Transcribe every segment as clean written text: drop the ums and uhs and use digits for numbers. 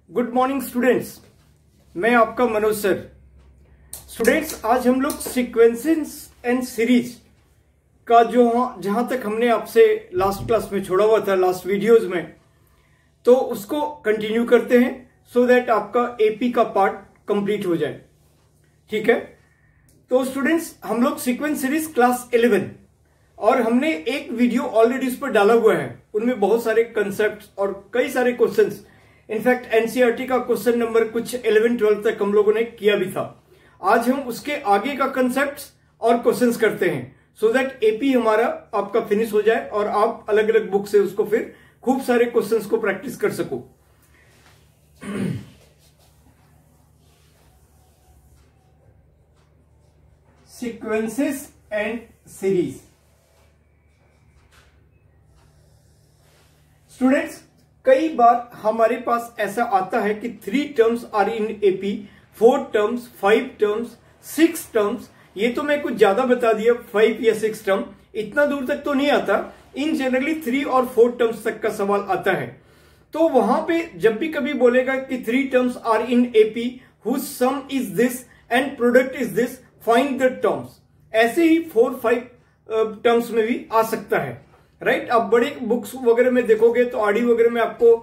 Good morning students, मैं आपका Manoj sir. Students, आज हम लोग सीक्वेंसेस एंड सीरीज का जहां तक हमने आपसे लास्ट क्लास में छोड़ा हुआ था, लास्ट वीडियोस में, तो उसको कंटिन्यू करते हैं सो दैट आपका एपी का पार्ट कंप्लीट हो जाए। ठीक है, तो स्टूडेंट्स हम लोग सीक्वेंस सीरीज क्लास 11 और हमने एक वीडियो ऑलरेडी उस पर डाला हुआ है। उनमें बहुत सारे कंसेप्ट और कई सारे क्वेश्चंस, इनफैक्ट एनसीईआरटी का क्वेश्चन नंबर कुछ 11-12 तक हम लोगों ने किया भी था। आज हम उसके आगे का कंसेप्ट और क्वेश्चंस करते हैं सो दैट एपी हमारा आपका फिनिश हो जाए और आप अलग अलग बुक से उसको फिर खूब सारे क्वेश्चंस को प्रैक्टिस कर सको। Sequences and series. स्टूडेंट्स, कई बार हमारे पास ऐसा आता है कि 3 terms are in AP, 4 terms, 5 terms, 6 terms. ये तो मैं कुछ ज्यादा बता दिया, 5 या 6 टर्म, इतना दूर तक तो नहीं आता। इन जनरली 3 और 4 टर्म्स तक का सवाल आता है। तो वहां पे जब भी कभी बोलेगा कि 3 terms are in AP whose sum is this and product is this, find the terms, ऐसे ही 4-5 टर्म्स में भी आ सकता है। राइट, आप बड़े बुक्स वगैरह में देखोगे तो आरडी वगैरह में आपको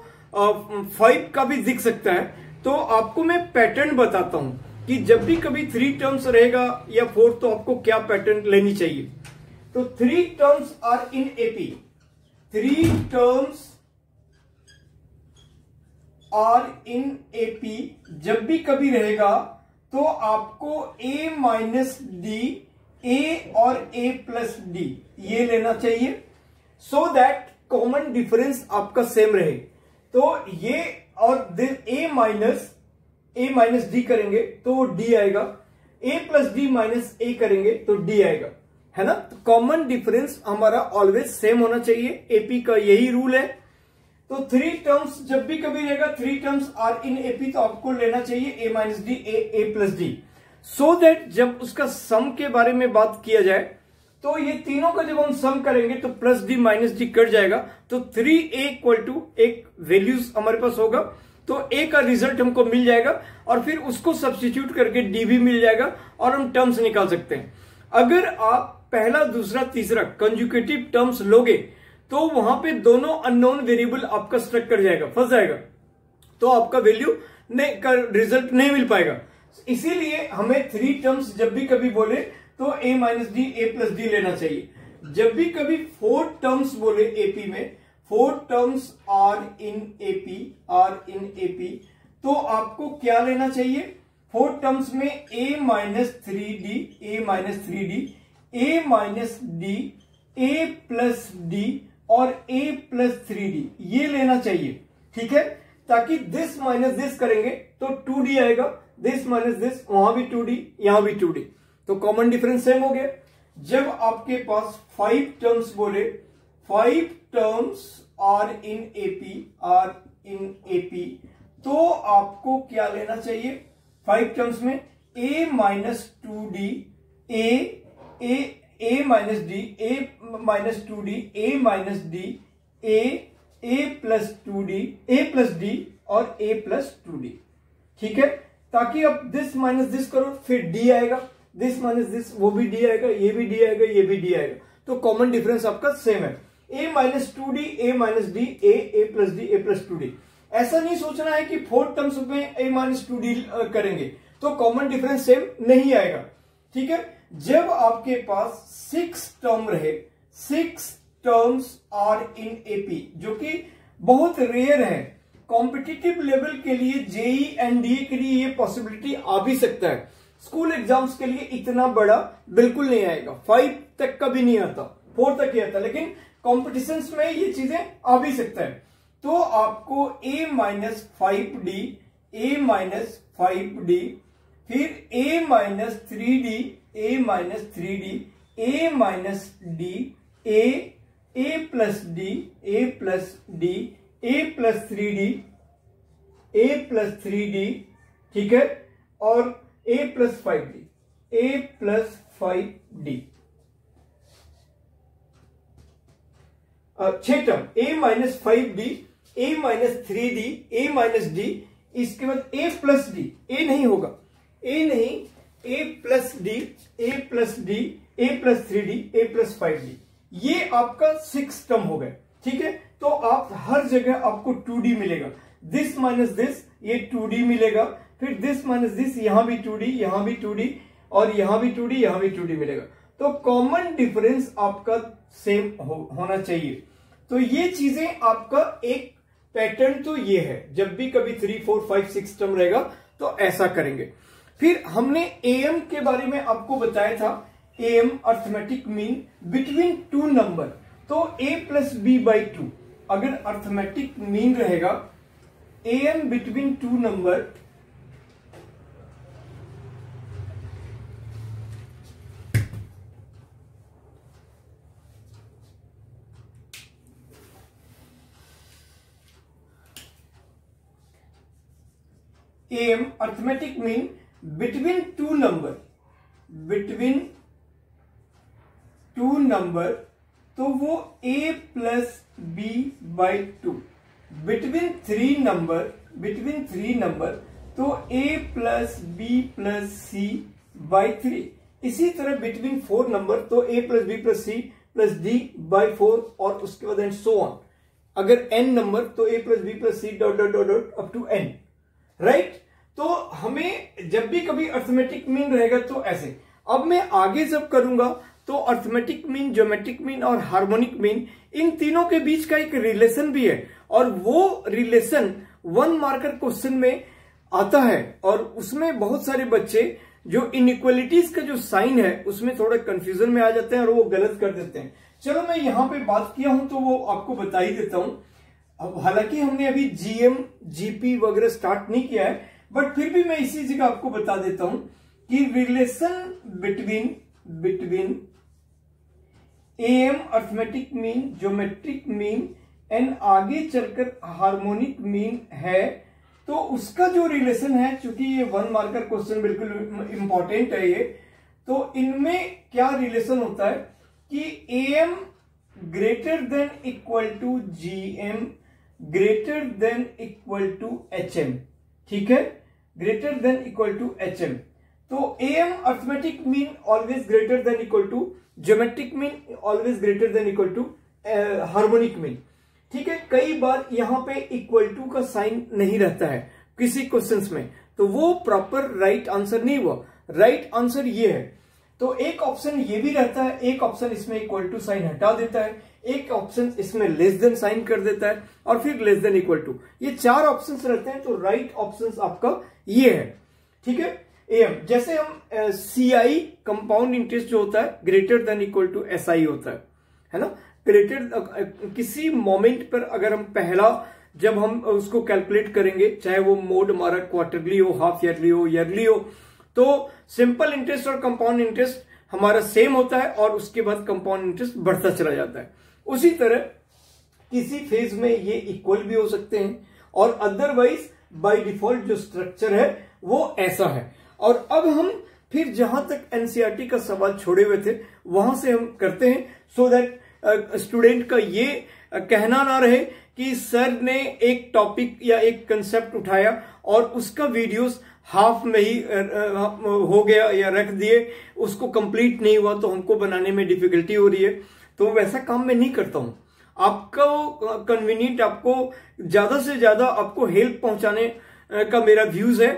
5 का भी दिख सकता है। तो आपको मैं पैटर्न बताता हूं कि जब भी कभी 3 टर्म्स रहेगा या 4, तो आपको क्या पैटर्न लेनी चाहिए। तो 3 terms are in AP, 3 terms are in AP जब भी कभी रहेगा तो आपको a माइनस डी, a और a प्लस डी ये लेना चाहिए सो दैट कॉमन डिफरेंस आपका सेम रहे। तो ये और a माइनस डी करेंगे तो वो d आएगा, a plus D minus a करेंगे तो d आएगा, है ना। तो कॉमन डिफरेंस हमारा ऑलवेज सेम होना चाहिए, एपी का यही रूल है। तो 3 टर्म्स जब भी कभी रहेगा, 3 टर्म्स आर इन एपी, तो आपको लेना चाहिए a minus d, a plus D, so that जब उसका सम के बारे में बात किया जाए तो ये तीनों का जब हम सम करेंगे तो plus D minus D cut जाएगा। तो 3a इक्वल टू एक वैल्यूज हमारे पास होगा, तो a का रिजल्ट हमको मिल जाएगा और फिर उसको सब्स्टिट्यूट करके d भी मिल जाएगा और हम टर्म्स निकाल सकते हैं। अगर आप पहला, दूसरा, तीसरा कंजुकेटिव टर्म्स लोगे तो वहां पे दोनों अननोन वेरिएबल आपका स्ट्रक कर जाएगा, फंस जाएगा, तो आपका वैल्यू का रिजल्ट नहीं मिल पाएगा। इसीलिए हमें 3 टर्म्स जब भी कभी बोले तो a minus d, a plus D लेना चाहिए। जब भी कभी 4 टर्म्स बोले एपी में, 4 टर्म्स आर इन एपी, तो आपको क्या लेना चाहिए। 4 टर्म्स में a minus 3d, a minus 3d, a minus d, a plus D और a प्लस 3d ये लेना चाहिए। ठीक है, ताकि दिस माइनस दिस करेंगे तो 2d आएगा, दिस माइनस दिस, वहां भी 2d, यहां भी 2d, तो कॉमन डिफरेंस सेम हो गया। जब आपके पास 5 टर्म्स बोले, 5 टर्म्स आर इन एपी, तो आपको क्या लेना चाहिए। 5 टर्म्स में a minus 2d, a minus d, a minus 2d, a minus d, a plus 2d, a plus D और a प्लस 2d। ठीक है, ताकि अब दिस माइनस दिस करो फिर d आएगा, दिस माइनस दिस, वो भी d आएगा, ये भी d आएगा, ये भी d आएगा, तो कॉमन डिफरेंस आपका सेम है। a minus 2d, a minus d, a plus D, a plus 2d। ऐसा नहीं सोचना है कि 4 टर्म्स में a माइनस 2d करेंगे तो कॉमन डिफरेंस सेम नहीं आएगा। ठीक है, जब आपके पास 6 टर्म रहे, 6 टर्म्स आर इन एपी, जो कि बहुत रेयर है, कॉम्पिटिटिव लेवल के लिए जेई एनडीए के लिए ये पॉसिबिलिटी आ भी सकता है, स्कूल एग्जाम्स के लिए इतना बड़ा बिल्कुल नहीं आएगा, 5 तक का भी नहीं आता, 4 तक ही आता, लेकिन कॉम्पिटिशन्स में ये चीजें आ भी सकता है। तो आपको a minus 5d, a minus 5d, फिर a minus 3d, a minus 3d, a minus d, a plus d, a plus d, a plus 3d, a plus 3d, ठीक है, और a plus 5d, a plus 5d, 6 term, a minus 5d, a minus 3d, a minus d, इसके बाद a plus D, a नहीं होगा, a नहीं, a plus D, a plus D, a plus 3d, a plus 5d, ये आपका 6 term हो गए। ठीक है, तो आप हर जगह आपको 2d मिलेगा, दिस माइनस दिस, ये 2d मिलेगा, फिर दिस माइनस दिस, यहां भी 2d, यहां भी 2d, और यहां भी 2d, यहां भी 2d मिलेगा। तो कॉमन डिफरेंस आपका सेम होना चाहिए। तो ये चीजें आपका एक पैटर्न तो ये है, जब भी कभी 3, 4, 5, 6 टर्म रहेगा तो ऐसा करेंगे। फिर हमने एएम के बारे में आपको बताया था, AM arithmetic mean between two number, तो a प्लस बी बाई 2 अगर अर्थमेटिक मीन रहेगा AM between two number, M arithmetic mean between two number, between two number, तो वो a plus b by 2, between 3 number, between 3 number, तो a plus b plus c by 3। इसी तरह between 4 number, तो a plus b plus c plus d by 4, और उसके बाद and so on. अगर n नंबर, तो a plus b plus c dot dot dot dot up to n, right. तो हमें जब भी कभी अर्थमेटिक मीन रहेगा तो ऐसे। अब मैं आगे जब करूंगा तो अर्थमेटिक मीन, ज्योमेट्रिक मीन और हार्मोनिक मीन, इन तीनों के बीच का एक रिलेशन भी है, और वो रिलेशन 1 मार्कर क्वेश्चन में आता है, और उसमें बहुत सारे बच्चे जो इनइक्वालिटीज का जो साइन है उसमें थोड़ा कंफ्यूजन में आ जाते हैं और वो गलत कर देते हैं। चलो मैं यहां पे बात किया हूं तो वो आपको बता ही देता हूं। अब हालांकि हमने अभी जीएम, जीपी वगैरह स्टार्ट नहीं किया है, बट फिर भी मैं इसी जगह आपको बता देता हूं कि relation between am arithmetic mean, geometric mean and आगे चलकर हार्मोनिक मीन है, तो उसका जो रिलेशन है, चूंकि ये 1 मार्कर क्वेश्चन बिल्कुल इंपॉर्टेंट है ये, तो इनमें क्या रिलेशन होता है कि AM greater than equal to GM greater than equal to HM, ठीक है, greater than equal to HM. तो AM arithmetic mean always greater than equal to geometric mean, always greater than equal to harmonic mean, ठीक है। कई बार यहां पे equal to का sign नहीं रहता है किसी क्वेश्चंस में, तो वो प्रॉपर राइट आंसर नहीं हुआ। राइट आंसर ये है। तो एक ऑप्शन ये भी रहता है, एक ऑप्शन इसमें इक्वल टू साइन हटा देता है, एक ऑप्शन इसमें लेस देन साइन कर देता है, और फिर लेस देन इक्वल टू, ये 4 ऑप्शंस रहते हैं। तो राइट ऑप्शंस आपका ये है, ठीक है। एम जैसे हम सीआई कंपाउंड इंटरेस्ट जो होता है greater than equal to SI होता है ना। ग्रेटर किसी मोमेंट पर अगर हम पहला जब हम उसको कैलकुलेट करेंगे, चाहे वो मोड हमारा क्वार्टरली हो, हाफ ईयरली हो, ईयरली हो, तो सिंपल इंटरेस्ट और कंपाउंड इंटरेस्ट हमारा सेम होता है, और उसके बाद कंपाउंड इंटरेस्ट बढ़ता चला जाता है। उसी तरह किसी फेज में ये इक्वल भी हो सकते हैं, और अदरवाइज बाय डिफॉल्ट जो स्ट्रक्चर है वो ऐसा है। और अब हम फिर जहां तक एनसीईआरटी का सवाल छोड़े हुए थे वहां से हम करते हैं, सो दैट स्टूडेंट का ये कहना ना रहे कि सर ने एक टॉपिक या एक कंसेप्ट उठाया और उसका वीडियोस हाफ में ही हो गया या रख दिए, उसको कंप्लीट नहीं हुआ तो हमको बनाने में डिफिकल्टी हो रही है। तो वैसा काम मैं नहीं करता हूं। आपको कन्वीनियंट, आपको ज्यादा से ज्यादा आपको हेल्प पहुंचाने का मेरा व्यूज है।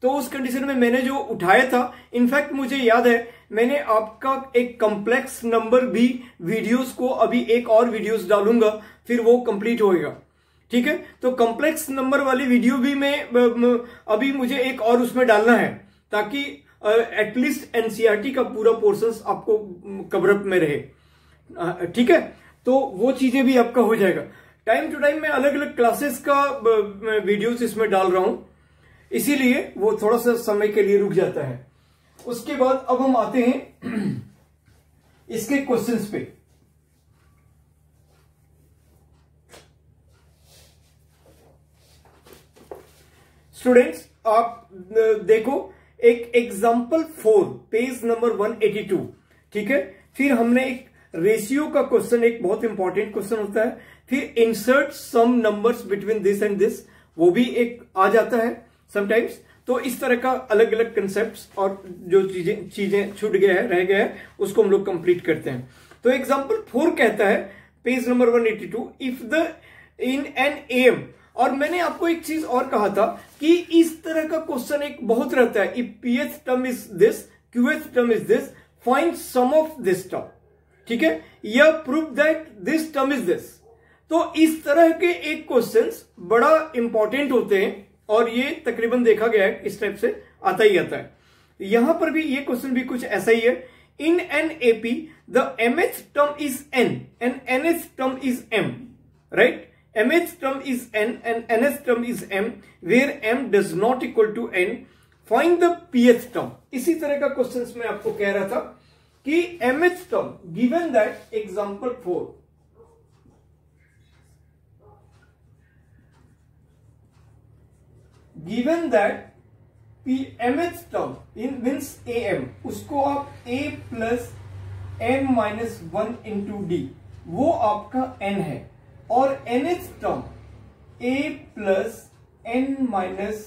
तो उस कंडीशन में मैंने जो उठाया था, इनफैक्ट मुझे याद है मैंने आपका एक कॉम्प्लेक्स नंबर भी वीडियोस को, अभी एक और वीडियोस डालूंगा फिर वो कंप्लीट होएगा, ठीक है। तो कॉम्प्लेक्स नंबर वाली वीडियो भी मैं अभी मुझे एक और उसमें डालना है, ताकि एटलीस्ट एनसीईआरटी का पूरा पोर्शन आपको कवरअप में रहे, ठीक है। तो वो चीजें भी आपका हो जाएगा। टाइम टू टाइम मैं अलग अलग क्लासेस का वीडियोस इसमें डाल रहा हूं, इसीलिए वो थोड़ा सा समय के लिए रुक जाता है। उसके बाद अब हम आते हैं इसके क्वेश्चंस पे। स्टूडेंट्स आप देखो, एक एग्जाम्पल 4 पेज नंबर 182, ठीक है। फिर हमने एक रेशियो का क्वेश्चन, एक बहुत इंपॉर्टेंट क्वेश्चन होता है। फिर insert some numbers between this and this, वो भी एक आ जाता है। समटाइम्स। तो इस तरह का अलग अलग कंसेप्ट्स और जो चीजें छूट गया है, रह गया है, उसको हम लोग कंप्लीट करते हैं। तो एग्जांपल 4 कहता है, page number 182, if the in n m, और मैंने आपको एक चीज और कहा था कि इस तरह का क्वेश्चन एक बहुत रहता है, if pth term is this, qth term is this, find sum of this term, ठीक है, या prove that this term is this. तो इस तरह के एक क्वेश्चंस बड़ा इंपॉर्टेंट होते हैं और ये तकरीबन देखा गया है इस टाइप से आता ही आता है। यहां पर भी ये क्वेश्चन भी कुछ ऐसा ही है, in an AP the mth term is n and nth term is m, right, mh term is n and ns term is m where m does not equal to n, find the ph term। इसी तरह का questions मैं आपको कह रहा था कि mh term given that example 4, given that mh term in means am, उसको आप a plus m minus 1 into d, वो आपका n है, और NH term a plus n minus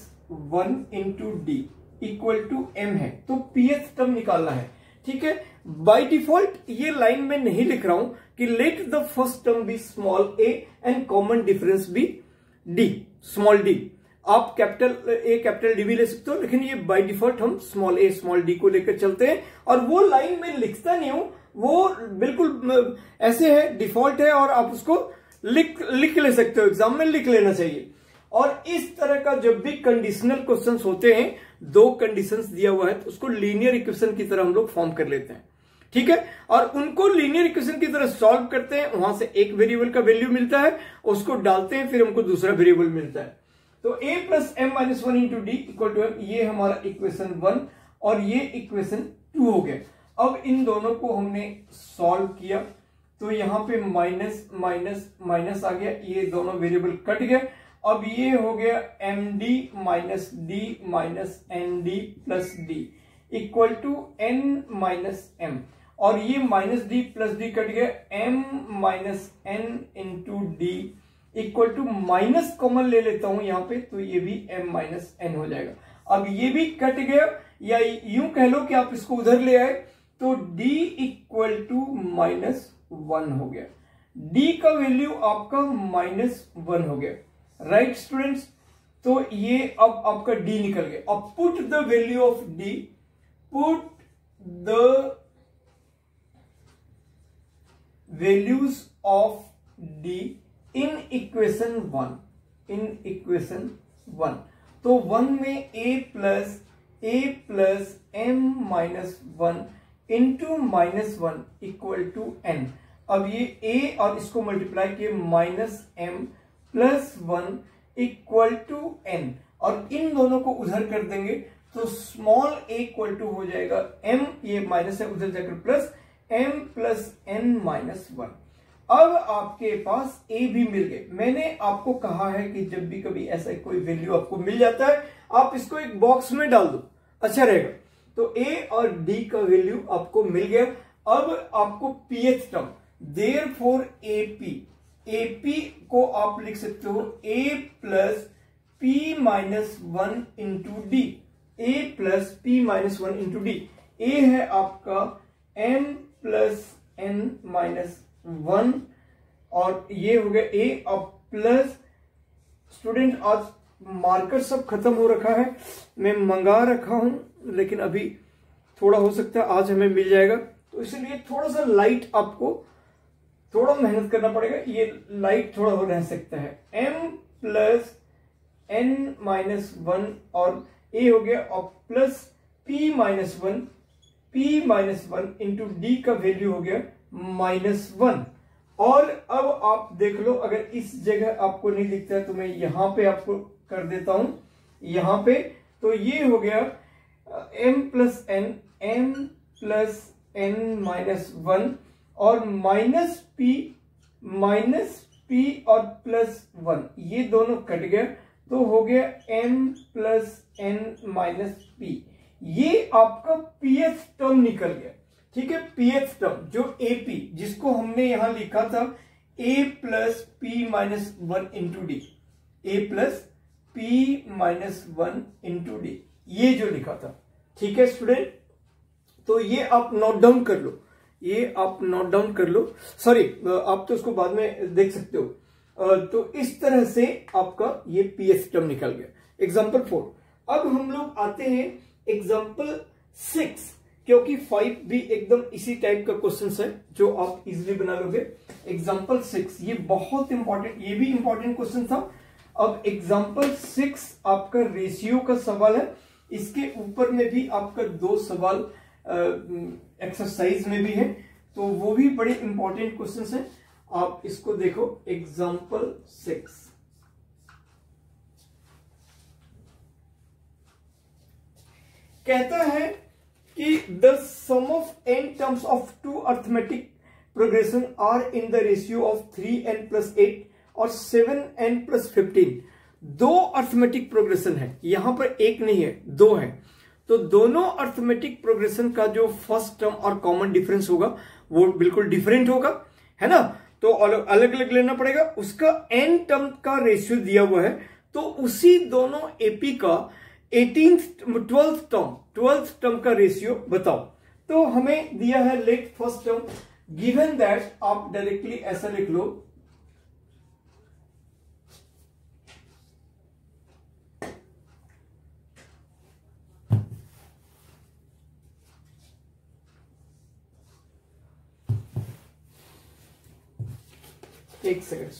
1 into D equal to m है। तो pH टर्म निकालना है, ठीक है। बाय डिफॉल्ट ये लाइन में नहीं लिख रहा हूं कि let the first term be small a and common difference be d, small d। आप कैपिटल a कैपिटल d भी ले सकते हो, लेकिन ये बाय डिफॉल्ट हम स्मॉल a स्मॉल d को लेकर चलते हैं। और वो लाइन में लिखता नहीं हूं, वो बिल्कुल ऐसे है, डिफॉल्ट है, और आप उसको लिख ले सकते हो, एग्जाम में लिख लेना चाहिए। और इस तरह का जब भी कंडीशनल क्वेश्चंस होते हैं, 2 कंडीशंस दिया हुआ है, तो उसको लीनियर इक्वेशन की तरह हम लोग फॉर्म कर लेते हैं, ठीक है। और उनको लीनियर इक्वेशन की तरह सॉल्व करते हैं, वहां से एक वेरिएबल का वैल्यू मिलता है, उसको डालते हैं, फिर हमको दूसरा वेरिएबल मिलता है। तो a plus m minus 1 into D equal to m, ये हमारा इक्वेशन 1 और ये इक्वेशन 2 हो गया। अब इन दोनों को हमने सॉल्व किया, तो यहां पे माइनस माइनस माइनस आ गया, ये दोनों वेरिएबल कट गया। अब ये हो गया M D minus D minus N D plus D equal to N minus M, और ये minus D plus D cut गया, M minus N into D equal to minus common ले लेता हूं यहां पे, तो ये भी एम माइनस एन हो जाएगा। अब ये भी कट गया, या यूं कह लो कि आप इसको उधर ले आए, तो d इक्वल टू माइनस 1 हो गया, d का वैल्यू आपका -1 हो गया, राइट स्टूडेंट्स। तो ये अब आपका d निकल गया। अब put the value of d, put the values of d in equation 1, in equation 1। तो 1 में a plus m minus 1 into -1 equal to n। अब ये a और इसको मल्टीप्लाई किए, minus m plus 1 equal to n, और इन दोनों को उधर कर देंगे, तो स्मॉल a इक्वल टू हो जाएगा m, ये माइनस है उधर जाकर plus, m plus n minus 1। अब आपके पास a भी मिल गए। मैंने आपको कहा है कि जब भी कभी ऐसा कोई वैल्यू आपको मिल जाता है, आप इसको एक बॉक्स में डाल दो, अच्छा रहेगा। तो a और d का वैल्यू आपको मिल गया। अब आपको pH टर्म, देयरफॉर AP को आप लिख सकते हो a plus p minus 1 into D, a plus p minus 1 into D. a है आपका m प्लस n माइनस 1, और ये हो गया a। अब प्लस, स्टूडेंट आज मार्कर सब खत्म हो रखा है, मैं मंगा रखा हूं, लेकिन अभी थोड़ा हो सकता है आज हमें मिल जाएगा, तो इसलिए थोड़ा सा लाइट आपको थोड़ा मेहनत करना पड़ेगा, ये लाइट थोड़ा हो रह सकता है। m प्लस n माइनस 1 और a हो गया, और plus p minus 1 into D का वैल्यू हो गया -1। और अब आप देख लो, अगर इस जगह आपको नहीं दिखता है तो मैं यहां पे आपको कर देता हूं, यहां पे। तो ये हो गया m प्लस n माइनस 1 और माइनस p और प्लस 1, ये दोनों कट गया, तो हो गया m plus n minus p। ये आपका pH टर्म निकल गया, ठीक है। pH टर्म जो AP, जिसको हमने यहां लिखा था a plus p minus 1 into D, a plus P minus 1 into D, ये जो लिखा था। ठीक है स्टूडेंट, तो ये आप नोट डाउन कर लो, ये आप नोट डाउन कर लो। सॉरी, आप तो उसको बाद में देख सकते हो। तो इस तरह से आपका ये पीएस टर्म निकल गया। एग्जाम्पल 4। अब हम लोग आते हैं एग्जाम्पल 6, क्योंकि 5 भी एकदम इसी टाइप का क्वेश्चन है जो आप इजिली बना लोगे। एग्जाम्पल 6 ये बहुत इंपॉर्टेंट, ये भी इंपॉर्टेंट क्वेश्चन था। अब एग्जाम्पल 6 आपका रेशियो का सवाल है। इसके ऊपर में भी आपका 2 सवाल एक्सरसाइज में भी है, तो वो भी बड़े इंपॉर्टेंट क्वेश्चंस हैं। आप इसको देखो, एग्जाम्पल 6। कहता है कि the sum of n terms of 2 arithmetic progression are in the ratio of 3n+8 और 7n+15। 2 अर्थमेटिक प्रोग्रेशन है, यहां पर एक नहीं है, 2 है। तो दोनों अर्थमेटिक प्रोग्रेशन का जो फर्स्ट टर्म और कॉमन डिफरेंस होगा वो बिल्कुल डिफरेंट होगा, है ना। तो अलग अलग लेना पड़ेगा। उसका n टर्म का रेशियो दिया हुआ है, तो उसी दोनों एपी का 12th टर्म का रेशियो बताओ। तो हमें दिया है let first term, given that, आप डायरेक्टली ऐसा लिख लो, एक सेकंड।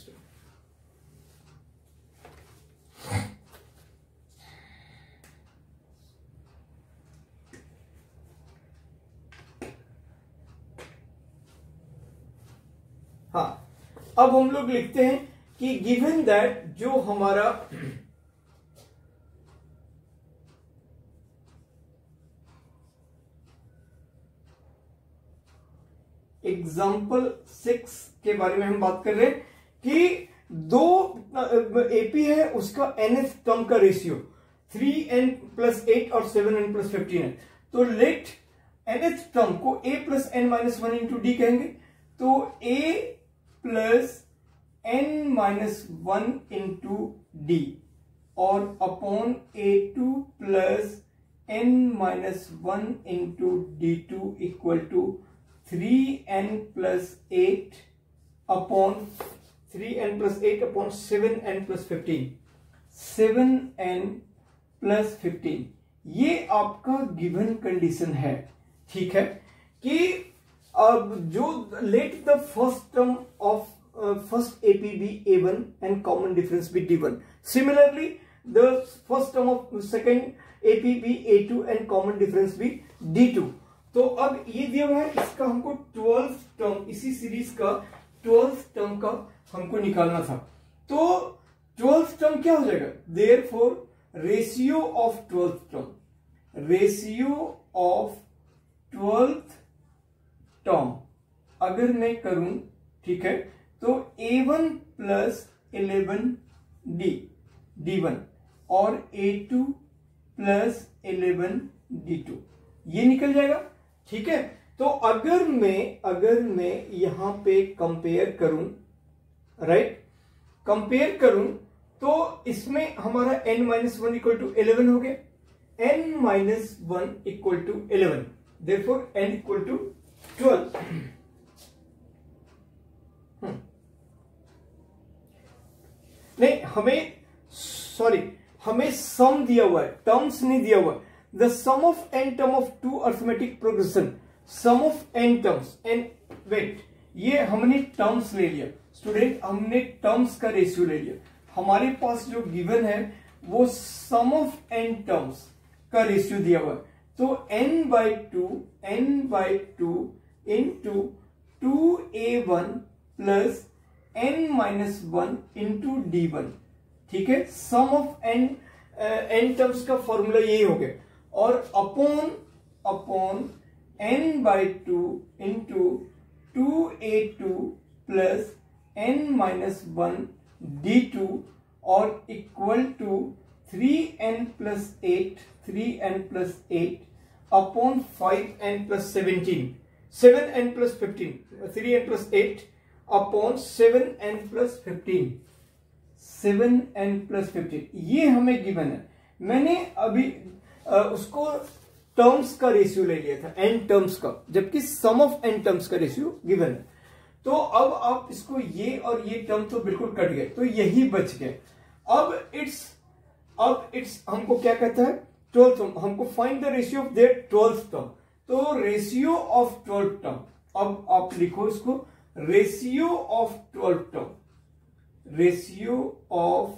हाँ, अब हम लोग लिखते हैं कि गिवन दैट जो हमारा एग्जाम्पल 6 के बारे में हम बात कर रहे हैं कि 2 एपी है, उसका nth टर्म का रेशियो 3n+8 और 7n+15 है। तो लेट nth टर्म को a + n-1 इंटू डी कहेंगे। तो a + n-1 इंटू डी और upon a2 + n-1 into d2 equal to 3n+8 upon 7n+15, 7n+15। ये आपका गिवन कंडीशन है। ठीक है, कि अब जो let the first term of first AP be a1 and common difference be d1। Similarly the first term of second AP be a2 and common difference be d2। तो अब ये दिया हुआ है, इसका हमको 12th टर्म, इसी सीरीज का 12th टर्म का हमको निकालना था। तो 12th टर्म क्या हो जाएगा, therefore ratio of 12th term, ratio of 12th term अगर मैं करूं, ठीक है, तो a1 + 11d d1 और a2 + 11 d2 ये निकल जाएगा। ठीक है, तो अगर मैं यहां पे कंपेयर करूं, राइट, कंपेयर करूं, तो इसमें हमारा n-1 इक्वल टू 11 हो गया, n-1 equal to 11, therefore n equal to 12। नहीं, हमें सम दिया हुआ है, टर्म्स नहीं दिया हुआ है। The sum of n term of 2 arithmetic progression, sum of n terms, and wait, ये हमने टर्म्स ले लिया स्टूडेंट, हमने टर्म्स का रेशियो ले लिया। हमारे पास जो गिवन है वो सम ऑफ n टर्म्स का रेशियो दिया हुआ है। तो n/2 into 2a1 + n-1 into d1। ठीक है, सम ऑफ n टर्म्स का फॉर्मूला यही हो गया, और upon n/2 into 2a2 + n-1 d2 और equal to 3n+8 upon 5n+17, 7n+15, 3n+8 upon 7n+15, 7n plus 15, ये हमें गिवन है। मैंने अभी उसको टर्म्स का रेशियो ले लिया था, n टर्म्स का, जबकि सम ऑफ n टर्म्स का रेशियो गिवन है। तो अब आप इसको ये और ये टर्म तो बिल्कुल कट गए, तो यही बच गए। अब इट्स हमको क्या कहता है, 12th टर्म, हमको find the ratio of their 12th term. तो रेशियो ऑफ 12th टर्म, अब आप लिखो इसको, ratio of 12th term, ratio of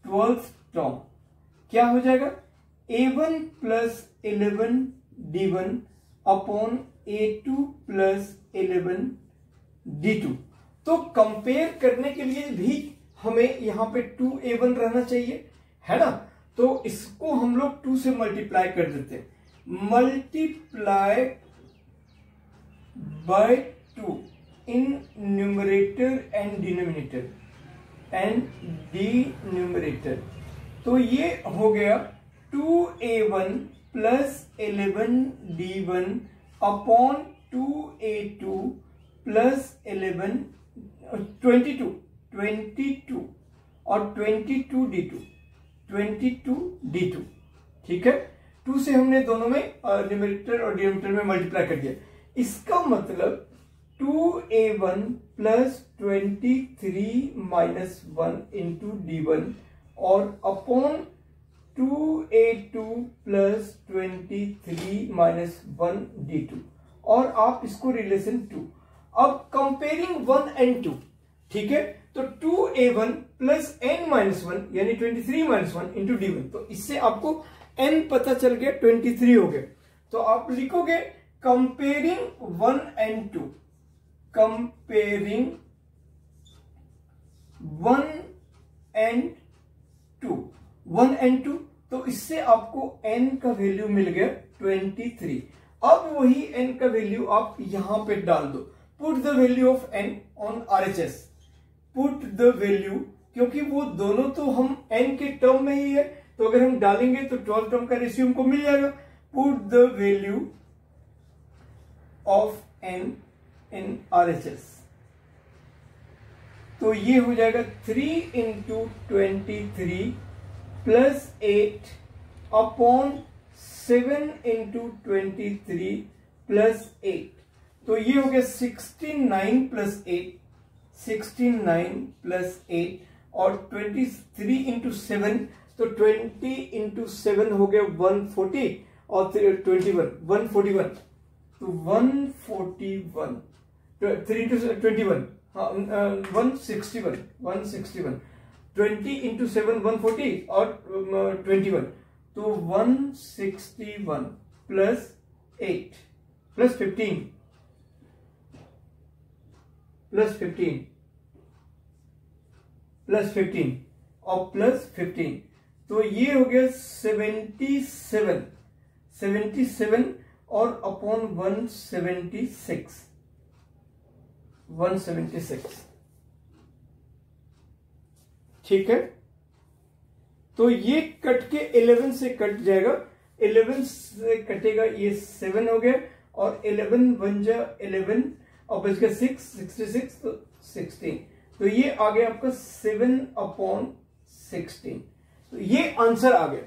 12th term क्या हो जाएगा, a1 plus 11 d1 upon a2 plus 11 d2। तो कंपेयर करने के लिए भी हमें यहां पे 2a1 रहना चाहिए, है ना। तो इसको हम लोग 2 से मल्टीप्लाई कर देते हैं, multiply by 2 in numerator and denominator तो ये हो गया 2a1 plus 11 d1 upon 2a2 plus 11 22 और 22 d2, ठीक है। 2 से हमने दोनों में न्यूमरेटर और डिनोमिनेटर में मल्टीप्लाई कर दिया। इसका मतलब 2a1 plus 23 minus 1 into d1 और upon 2a2 plus 23 minus 1 d2, और आप इसको रिलेशन 2। अब कंपेयरिंग 1 एंड 2, ठीक है, तो 2a1 प्लस n माइनस 1 यानी 23 माइनस 1 इंटू d1, तो इससे आपको n पता चल गया, 23 हो गया। तो आप लिखोगे कंपेयरिंग 1 एंड 2, कंपेयरिंग 1 एंड 2, तो इससे आपको n का वैल्यू मिल गया 23। अब वही n का वैल्यू आप यहां पे डाल दो, put the value of n on RHS, put the value, क्योंकि वो दोनों तो हम n के टर्म में ही है, तो अगर हम डालेंगे तो 12 टर्म का रेशियो हमको मिल जाएगा। Put the value of n in RHS, तो ये हो जाएगा 3 into 23 plus 8 upon 7 into 23 plus 8, तो ये हो गया 69 प्लस 8, 69 प्लस 8 और 23 इंटू 7, तो 20 इंटू 7 हो गया 140 और 21 141, तो 141 3 इंटू 21 161 20 इंटू 7 140 और 21, तो 161 प्लस 8 प्लस 15 प्लस 15 प्लस 15 और प्लस 15, तो ये हो गया 77 और अपॉन 176, ठीक है। तो ये कट के 11 से कट जाएगा, 11 से कटेगा, ये 7 हो गया और 11 बन जा 11 और बच गया 6 66, तो 16, तो ये आ गया आपका 7/16, तो ये आंसर आ गया।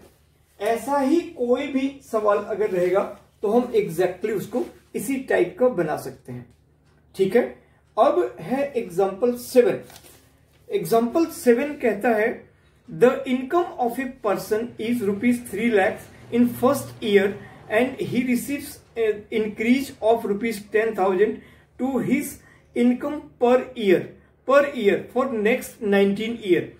ऐसा ही कोई भी सवाल अगर रहेगा तो हम एग्जैक्टली उसको इसी टाइप का बना सकते हैं, ठीक है। अब है एग्जाम्पल 7। एग्जाम्पल 7 कहता है the income of a person is ₹3 lakhs in first year and he receives increase of ₹10,000 to his income per year for next 19 year.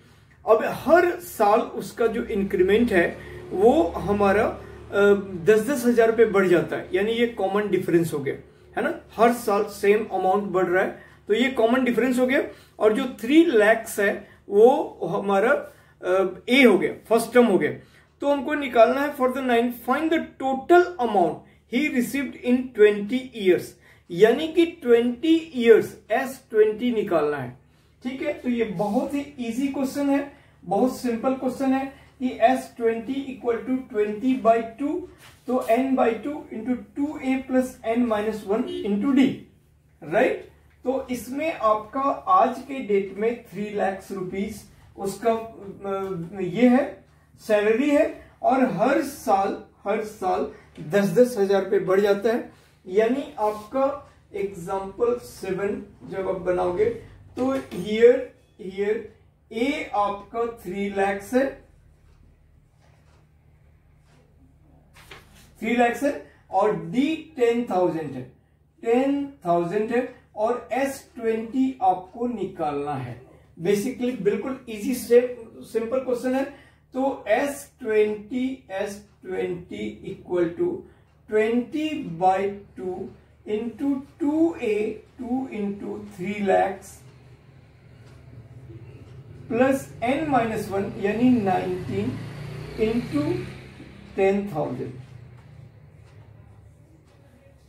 अब हर साल उसका जो इंक्रीमेंट है वो हमारा 10-10 हजार रुपये बढ़ जाता है, यानी ये कॉमन डिफरेंस हो गया, है ना। हर साल सेम अमाउंट बढ़ रहा है, तो ये कॉमन डिफरेंस हो गया। और जो 3 lakhs है वो हमारा ए हो गया, फर्स्ट टर्म हो गया। तो हमको निकालना है for the 9 find the total amount he received in 20 years, यानी कि 20 ईयर्स S20 निकालना है, ठीक है। तो ये बहुत ही इजी क्वेश्चन है, बहुत सिंपल क्वेश्चन है कि S20 इक्वल टू 20/2, तो n/2 into 2a plus n minus 1 into D, right. तो इसमें आपका आज के डेट में 3 लाख रुपीस उसका ये है सैलरी है, और हर साल 10-10 हजार रुपये बढ़ जाता है। यानी आपका एग्जाम्पल 7 जब आप बनाओगे तो हियर ए आपका 3 लाख है, 3 लाख है, और डी 10,000 है, 10,000 है, और S20 आपको निकालना है। बेसिकली बिल्कुल इजी सिंपल क्वेश्चन है। तो S20 equal to 20/2 into 2A 2 into 3 lakhs plus n-1 यानी 19 इंटू 10,000।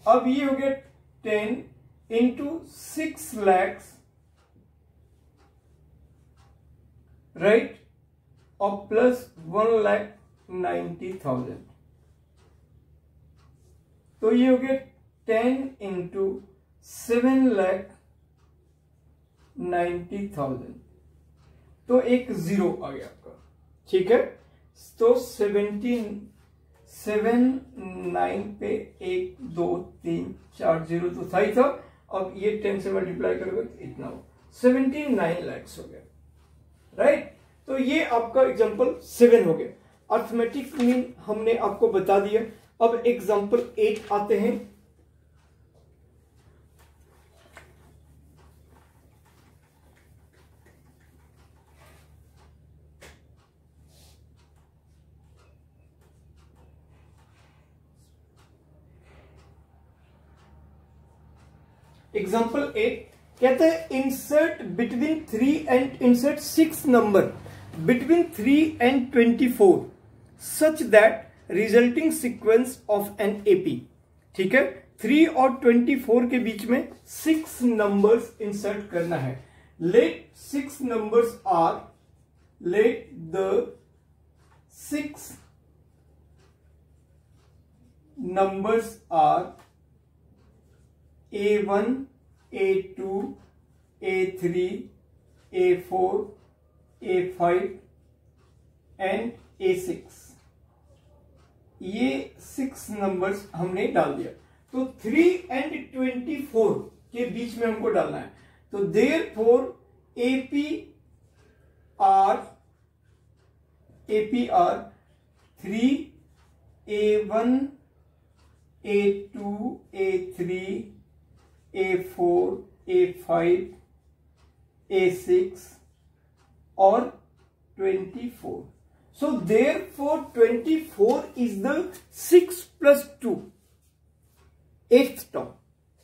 अब ये हो गया 10 इंटू 6 lakhs, राइट, और प्लस 1,90,000। तो ये हो गया 10 इंटू 7,90,000। तो एक 0 आ गया आपका, ठीक है। तो 9 पे 1 2 3 4 0 तो था ही था। अब ये 10 से मल्टीप्लाई करोगे तो इतना हो 79 लाख हो गया, राइट। तो ये आपका एग्जांपल 7 हो गया। अर्थमेटिक मीन हमने आपको बता दिया। अब एग्जांपल 8 आते हैं। एग्जाम्पल 8 कहते हैं insert between 3 and insert 6 number between 3 and 24 such that resulting sequence of an AP. ठीक है, 3 और 24 के बीच में 6 नंबर्स इंसर्ट करना है। Let 6 numbers are, let the 6 numbers are A1, A2, A3, A4, A5 and A6। ये 6 नंबर्स हमने डाल दिया। तो 3 and 24 के बीच में हमको डालना है। तो therefore APR 3, A1, A2, A3, A4, A5, A6 और 24। So therefore 24 is the 6 plus 2 8th term,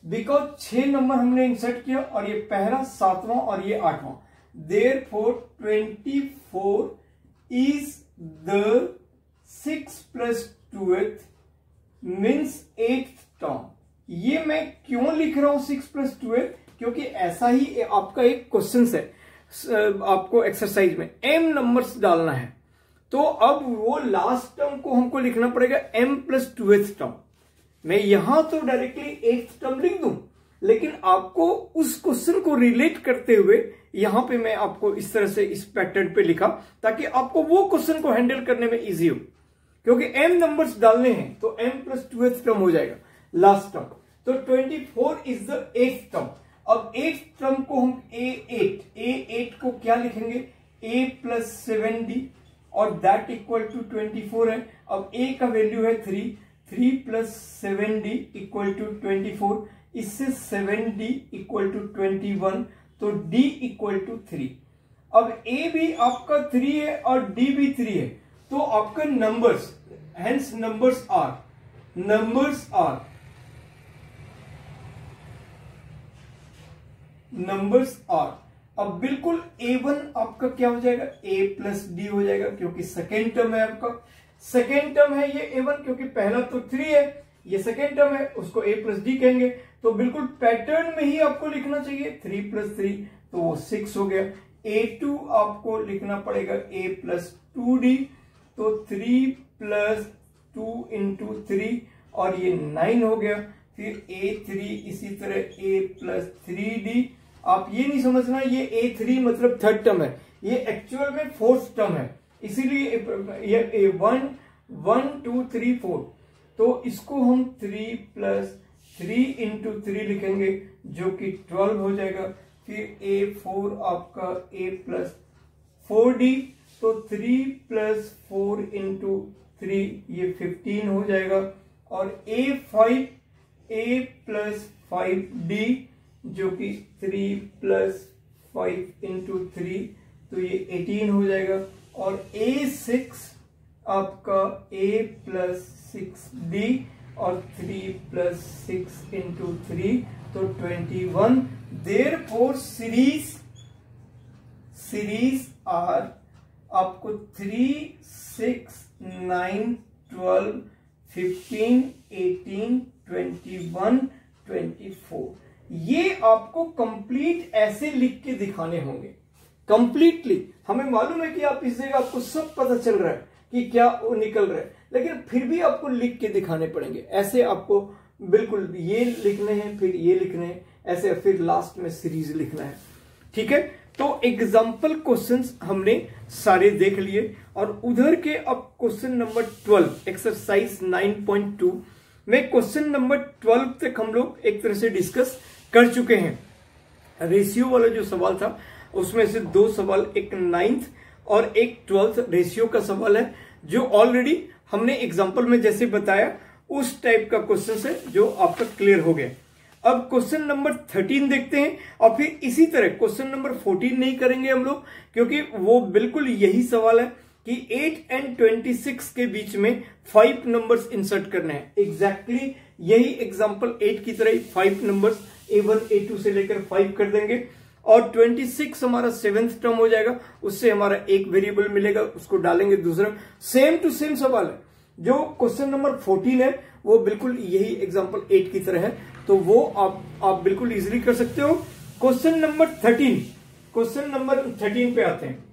because 6 number हमने इंसर्ट किया और ये पहला 7वां और ये 8वां। Therefore 24 is the 6 plus 2th means 8th term. ये मैं क्यों लिख रहा हूं 6 plus 2th, क्योंकि ऐसा ही आपका एक क्वेश्चन है, आपको एक्सरसाइज में m नंबर्स डालना है। तो अब वो लास्ट टर्म को हमको लिखना पड़ेगा m plus 2th टर्म। मैं यहां तो डायरेक्टली 8th टर्म लिख दूं, लेकिन आपको उस क्वेश्चन को रिलेट करते हुए यहां पे मैं आपको इस तरह से इस पैटर्न पे लिखा, ताकि आपको वो क्वेश्चन को हैंडल करने में इजी हो। क्योंकि m नंबर्स डालने हैं तो m plus 2th टर्म हो जाएगा लास्ट टर्म। तो 24 इज द 8th टर्म। अब 8th टर्म को हम A8 को क्या लिखेंगे, a plus 7d और दैट इक्वल टू 24 है। अब a का वैल्यू है 3 plus 7d इक्वल टू 24, इससे 7d इक्वल टू 21, तो d इक्वल टू 3। अब a भी आपका 3 है और d भी 3 है, तो आपका नंबर्स हेंस नंबर्स आर अब बिल्कुल A1 आपका क्या हो जाएगा, a plus d हो जाएगा, क्योंकि सेकेंड टर्म है आपका। सेकेंड टर्म है ये A1, क्योंकि पहला तो 3 है, ये सेकेंड टर्म है, उसको a plus d कहेंगे। तो बिल्कुल पैटर्न में ही आपको लिखना चाहिए 3 plus 3, तो वो 6 हो गया। A2 आपको लिखना पड़ेगा a plus 2d, तो 3 plus 2 into 3 और ये 9 हो गया। फिर A3 इसी तरह A प्लस 3D। आप ये नहीं समझना ये A3 मतलब थर्ड टर्म है, ये एक्चुअल में फोर्थ टर्म है, इसीलिए ये 1 1 2 3 4। तो इसको हम 3 प्लस 3 इंटू 3 लिखेंगे जो कि 12 हो जाएगा। फिर A4 आपका A प्लस 4D, तो 3 प्लस 4 इंटू 3 ये 15 हो जाएगा। और A5 A प्लस 5D जो कि 3 प्लस 5 इंटू 3 तो ये 18 हो जाएगा। और A6 आपका A प्लस 6D और 3 प्लस 6 इंटू 3 तो 21। देयरफॉर सीरीज आर आपको 3 6 9 12 15 18 21 24 ये आपको कंप्लीट ऐसे लिख के दिखाने होंगे। कंप्लीटली हमें मालूम है कि आप इस जगह आपको सब पता चल रहा है कि क्या निकल रहा है, लेकिन फिर भी आपको लिख के दिखाने पड़ेंगे। ऐसे आपको बिल्कुल ये लिखने हैं, फिर ये लिखने हैं, ऐसे फिर लास्ट में सीरीज लिखना है। ठीक है, तो एग्जाम्पल क्वेश्चंस हमने सारे देख लिए। और उधर के अब क्वेश्चन नंबर 12 एक्सरसाइज 9.2 में क्वेश्चन नंबर 12 तक हम लोग एक तरह से डिस्कस कर चुके हैं। रेशियो वाला जो सवाल था उसमें से 2 सवाल, एक 9th और एक 12th रेशियो का सवाल है, जो ऑलरेडी हमने एग्जाम्पल में जैसे बताया उस टाइप का क्वेश्चन है जो आपका क्लियर हो गया। अब क्वेश्चन नंबर 13 देखते हैं, और फिर इसी तरह क्वेश्चन नंबर 14 नहीं करेंगे हम लोग, क्योंकि वो बिल्कुल यही सवाल है कि 8 और 26 के बीच में 5 नंबर्स इंसर्ट करने हैं। एग्जैक्टली यही एग्जांपल 8 की तरह 5 नंबर्स A1 A2 से लेकर 5 कर देंगे। और 26 हमारा 7th टर्म हो जाएगा, उससे हमारा एक वेरिएबल मिलेगा, उसको डालेंगे दूसरा। सेम टू सेम सवाल है। जो क्वेश्चन नंबर 14 है वो बिल्कुल यही एग्जांपल 8 की तरह है, तो वो आप बिल्कुल इजीली कर सकते हो। क्वेश्चन नंबर 13 पे आते हैं।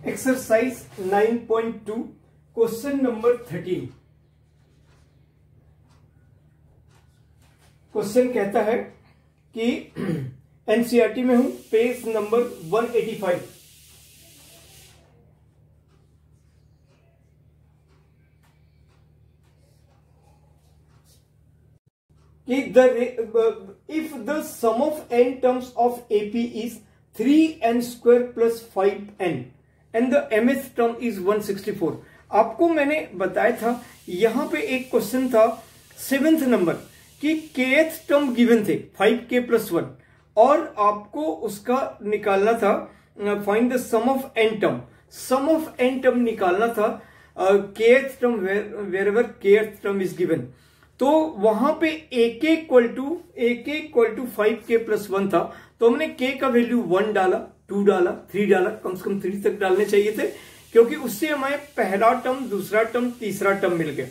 Exercise 9.2 question number 13। क्वेश्चन कहता है कि एनसीईआरटी में हूं, page number 185। If the sum of n terms of AP is 3n² + 5n and the mth term is 164। आपको मैंने बताया था यहां पे एक क्वेश्चन था 7th नंबर कि kth टर्म गिवन थे 5k + 1, और आपको उसका निकालना था find the sum of n term. Sum of n term निकालना था kth term wherever kth term is given. तो वहां पे ak इक्वल टू 5k + 1 था, तो हमने k का वैल्यू 1 डाला, 2 डाला, 3 डाला, कम से कम 3 तक डालने चाहिए थे, क्योंकि उससे हमें पहला टर्म, दूसरा टर्म, तीसरा टर्म मिल गया।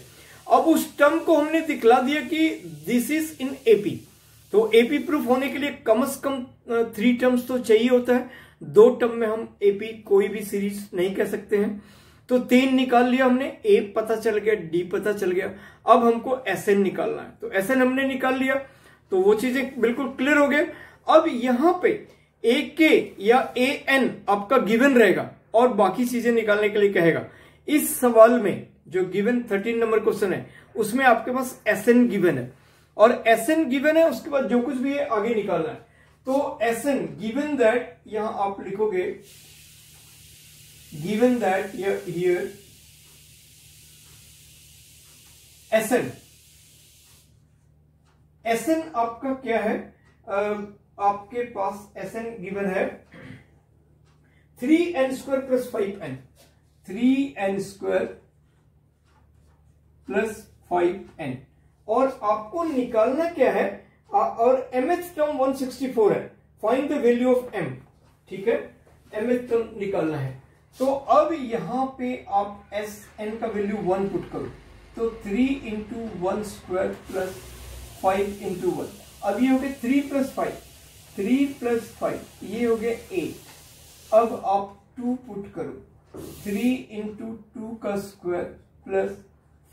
अब उस टर्म को हमने दिखला दिया कि दिस इज इन एपी। तो एपी प्रूफ होने के लिए कम से कम 3 टर्म्स तो चाहिए होता है। 2 टर्म में हम एपी कोई भी सीरीज नहीं कह सकते हैं। तो 3 निकाल लिया हमने, ए पता चल गया, डी पता चल गया। अब हमको एसएन निकालना है, तो एसएन हमने निकाल लिया, तो वो चीजें बिल्कुल क्लियर हो गए। अब यहां पे ए के या ए एन आपका गिवन रहेगा और बाकी चीजें निकालने के लिए कहेगा। इस सवाल में जो गिवन 13 नंबर क्वेश्चन है उसमें आपके पास एसएन गिवन है, और एसएन गिवन है, उसके बाद जो कुछ भी है आगे निकालना है। तो एसएन गिवन दैट, यहां आप लिखोगे given that here Sn. Sn आपका क्या है, आपके पास एसएन गिवन है 3n² + 5n। 3n² plus 5n। और आपको निकालना क्या है, और mth टर्म 164 है, find the value of m। ठीक है, mth टर्म निकालना है। तो अब यहां पे आप Sn का वैल्यू 1 पुट करो, तो 3 इंटू 1 स्क्वायर प्लस 5 इंटू 1। अब ये हो गया 3 प्लस 5, 3 प्लस 5 ये हो गया 8। अब आप 2 पुट करो, 3 इंटू 2 का स्क्वायर प्लस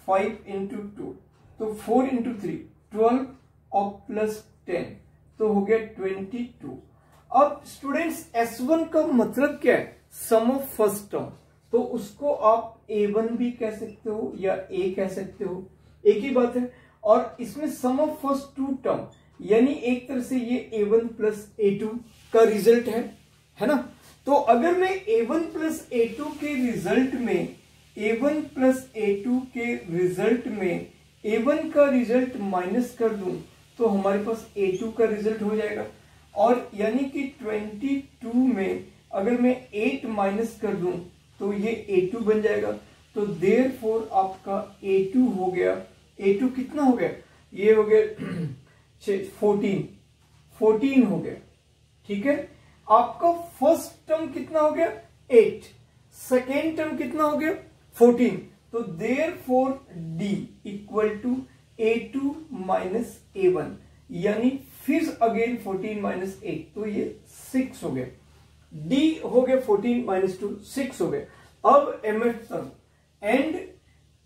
5 इंटू 2, तो 4 इंटू 3 12 और प्लस 10, तो हो गया 22। अब स्टूडेंट्स S1 का मतलब क्या है, सम ऑफ फर्स्ट टर्म, तो उसको आप A1 भी कह सकते हो या A कह सकते हो, एक ही बात है। और इसमें सम ऑफ फर्स्ट टू टर्म, यानी एक तरह से ये A1 प्लस A2 का रिजल्ट है ना। तो अगर मैं A1 प्लस A2 के रिजल्ट में, A1 प्लस A2 के रिजल्ट में A1 का रिजल्ट माइनस कर दूं, तो हमारे पास A2 का रिजल्ट हो जाएगा। और यानी कि 22 में अगर मैं 8 माइनस कर दूं तो ये A2 बन जाएगा। तो देयरफॉर आपका A2 हो गया, A2 कितना हो गया, ये हो गया 14 हो गया। ठीक है, आपका फर्स्ट टर्म कितना हो गया 8, सेकेंड टर्म कितना हो गया 14। तो therefore D equal to A2 minus A1, यानी फिर अगेन 14 माइनस 8, तो ये 6 हो गया। D हो गया 14 माइनस 2, 6 हो गया। अब mth term and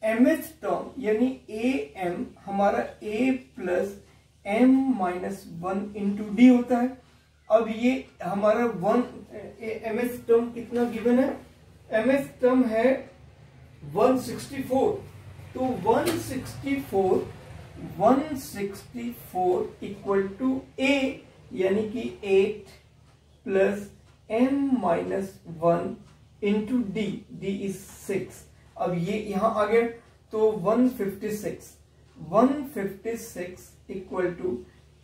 mth term यानी AM हमारा A plus m minus 1 into D होता है। अब ये हमारा mth टर्म कितना गिवन है, mth टर्म है 164, तो 164 इक्वल टू A, यानी कि 8 plus m minus 1 into d, d is 6। अब ये यहां आ गया, तो 156 equal to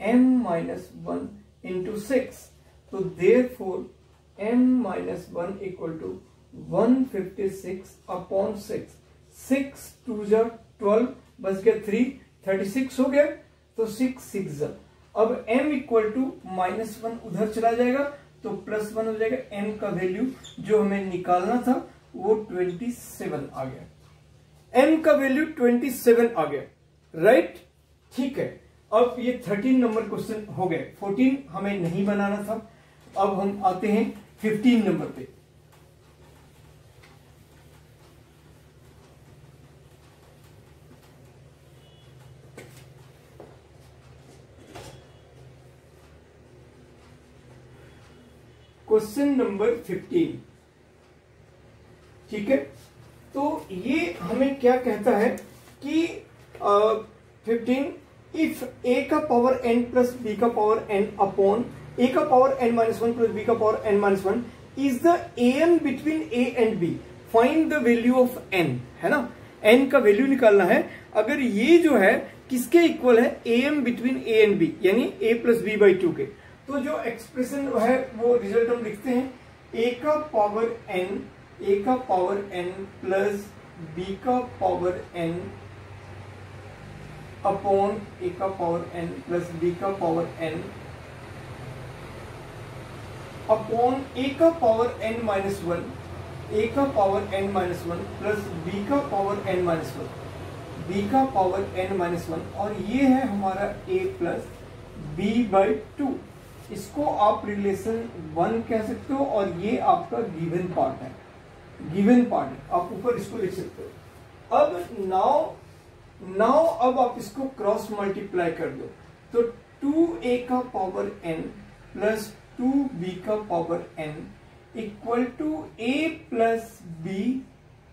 m minus 1 into 6। तो therefore m minus 1 equal to 156 upon 6, 6 2 जा 12, बच गया 3, 36 हो गया, तो 6 6 जा। अब m इक्वल टू माइनस 1 उधर चला जाएगा, तो प्लस 1 हो जाएगा। m का वैल्यू जो हमें निकालना था वो 27 आ गया, m का वैल्यू 27 आ गया, राइट। ठीक है, अब ये 13 नंबर क्वेश्चन हो गए, 14 हमें नहीं बनाना था। अब हम आते हैं 15 नंबर पे। क्वेश्चन नंबर 15, ठीक है। तो ये हमें क्या कहता है कि 15, इफ a का पावर n प्लस b का पावर n अपॉन a का power n minus 1 plus b का power n minus 1 is the am between a and b, find the value of n, है ना। n का value निकालना है। अगर ये जो है किसके इक्वल है, am between a and b, यानी a प्लस b बाई 2 के, तो जो एक्सप्रेशन है वो रिजल्ट हम लिखते हैं a का पावर n प्लस b का पावर n अपॉन a का पावर n प्लस b का पावर n अपॉन a का पावर n माइनस 1, a का power n minus 1 plus b का पावर n माइनस 1, b का पावर n माइनस 1, और ये है हमारा a प्लस b बाई 2। इसको आप रिलेशन 1 कह सकते हो, और ये आपका गिवन पार्ट है, आप ऊपर इसको लिख सकते हो। अब नाउ अब आप इसको क्रॉस मल्टीप्लाई कर दो, तो 2a का पावर n प्लस 2b का power n equal to a plus b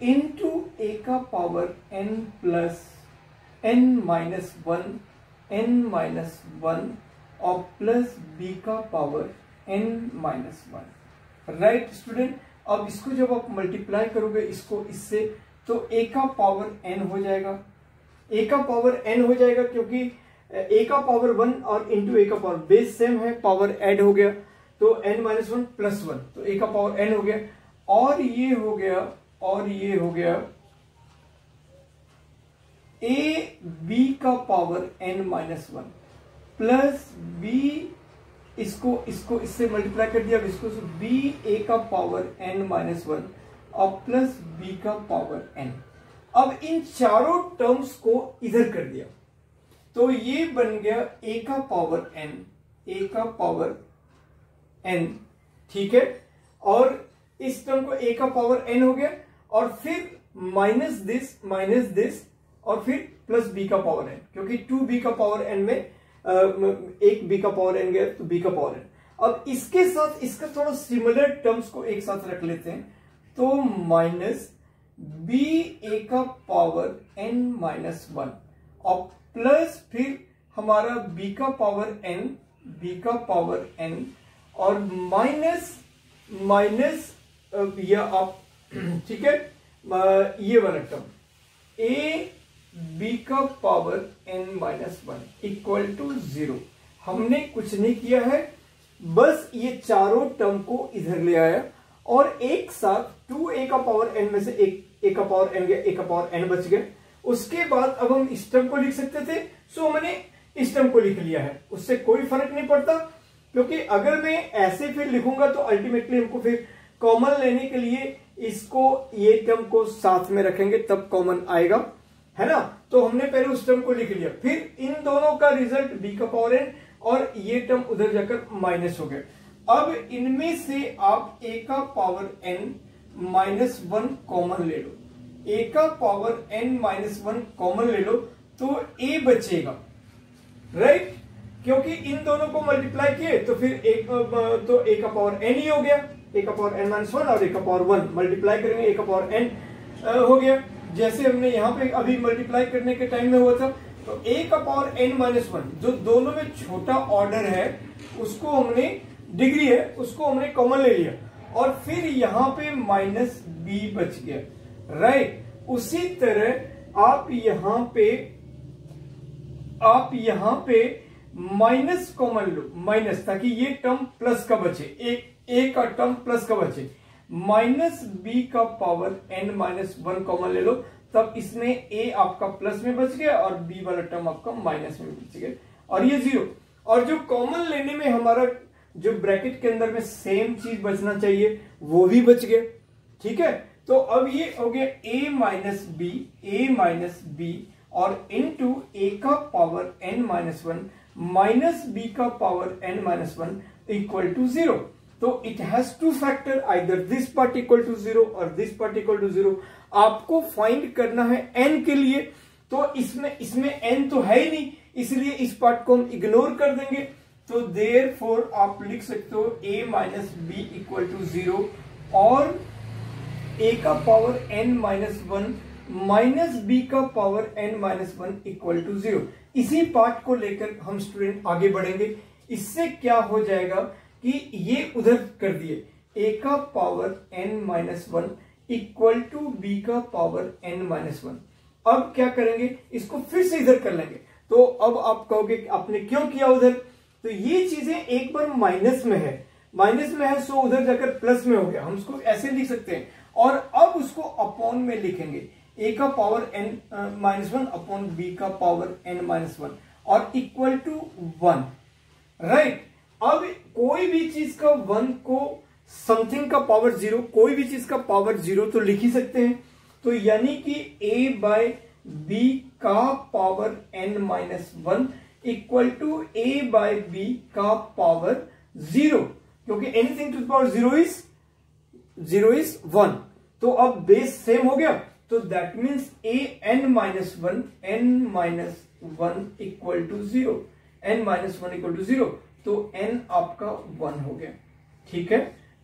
into a का power n plus n minus 1 और प्लस b का power n minus 1, right student. अब इसको जब आप मल्टीप्लाई करोगे इसको इससे, तो a का पावर n हो जाएगा, क्योंकि a का पावर 1 और इंटू a का पावर बेस सेम है, पावर ऐड हो गया, तो n माइनस 1 प्लस 1, तो a का पावर n हो गया, और ये हो गया ए बी का power n minus one plus b, इसको इसको इससे मल्टीप्लाई कर दिया, इसको बी ए का पावर n माइनस वन और प्लस बी का पावर n। अब इन चारों टर्म्स को इधर कर दिया तो ये बन गया a का पावर n, a का पावर n, ठीक है। और इस टर्म को a का पावर n हो गया और फिर माइनस दिस और फिर प्लस b का पावर n, क्योंकि 2b का पावर n में एक b का पावर n गया तो b का पावर n। अब इसके साथ इसका थोड़ा सिमिलर टर्म्स को एक साथ रख लेते हैं तो माइनस बी ए का पावर n माइनस वन और प्लस फिर हमारा b का पावर n और माइनस या आप, ठीक है, ये वाला टर्म ए बी का power n minus one equal to 0। हमने कुछ नहीं किया है, बस ये चारों टर्म को इधर ले आया और एक साथ 2a का पावर n में से एक a का पावर n गया, a का पावर n बच गया। उसके बाद अब हम इस टर्म को लिख सकते थे, सो मैंने इस टर्म को लिख लिया है, उससे कोई फर्क नहीं पड़ता, क्योंकि अगर मैं ऐसे फिर लिखूंगा तो अल्टीमेटली हमको फिर कॉमन लेने के लिए इसको ये टर्म को साथ में रखेंगे तब कॉमन आएगा, है ना। तो हमने पहले उस टर्म को लिख लिया, फिर इन दोनों का रिजल्ट b का पावर n और ये टर्म उधर जाकर माइनस हो गया। अब इनमें से आप a का power n minus one common ले लो, a का power n minus one common ले लो तो a बचेगा, राइट, क्योंकि इन दोनों को मल्टीप्लाई किए तो फिर तो a का पावर n ही हो गया, a का पावर n माइनस वन और a का पावर वन मल्टीप्लाई करेंगे a का पावर n हो गया, जैसे हमने यहाँ पे अभी मल्टीप्लाई करने के टाइम में हुआ था। तो a का पावर n माइनस वन जो दोनों में छोटा ऑर्डर है उसको हमने, डिग्री है उसको हमने कॉमन ले लिया और फिर यहाँ पे माइनस b बच गया, राइट। उसी तरह आप यहाँ पे माइनस कॉमन लो, माइनस, ताकि ये टर्म प्लस का बचे, एक का टर्म प्लस का बचे, माइनस बी का power n minus one common ले लो, तब इसमें a आपका प्लस में बच गया और b वाला टर्म आपका माइनस में बच गया और ये 0। और जो कॉमन लेने में हमारा जो ब्रैकेट के अंदर में सेम चीज बचना चाहिए वो भी बच गया, ठीक है। तो अब ये हो गया a माइनस बी और इनटू a का power n minus one minus b का power n minus one equal to 0। तो it has two factor, either this part equal to 0 और दिस पार्ट इक्वल टू 0। आपको फाइंड करना है n के लिए, तो इसमें n तो है ही नहीं, इसलिए इस पार्ट को हम इग्नोर कर देंगे। तो देयरफॉर आप लिख सकते हो a minus B equal to 0 और a का power n minus one minus B का power n minus one equal to 0। इसी पार्ट को लेकर हम स्टूडेंट आगे बढ़ेंगे। इससे क्या हो जाएगा कि ये उधर कर दिए, a का power n minus one equal to b का पावर n माइनस वन। अब क्या करेंगे, इसको फिर से इधर कर लेंगे। तो अब आप कहोगे कि आपने क्यों किया उधर, तो ये चीजें एक बार माइनस में है सो उधर जाकर प्लस में हो गया, हम उसको ऐसे लिख सकते हैं और अब उसको अपॉन में लिखेंगे, a का power n minus one upon b का पावर n माइनस वन और इक्वल टू 1, राइट। अब कोई भी चीज का 1 को समथिंग का पावर 0, कोई भी चीज का पावर 0 तो लिख ही सकते हैं। तो यानी कि a बाय बी का power n minus one equal to a by b का पावर 0, क्योंकि anything to the power 0 is 1। तो अब बेस सेम हो गया, तो that means a n minus one equal to 0, n minus one equal to 0, तो n आपका 1 हो गया, ठीक है।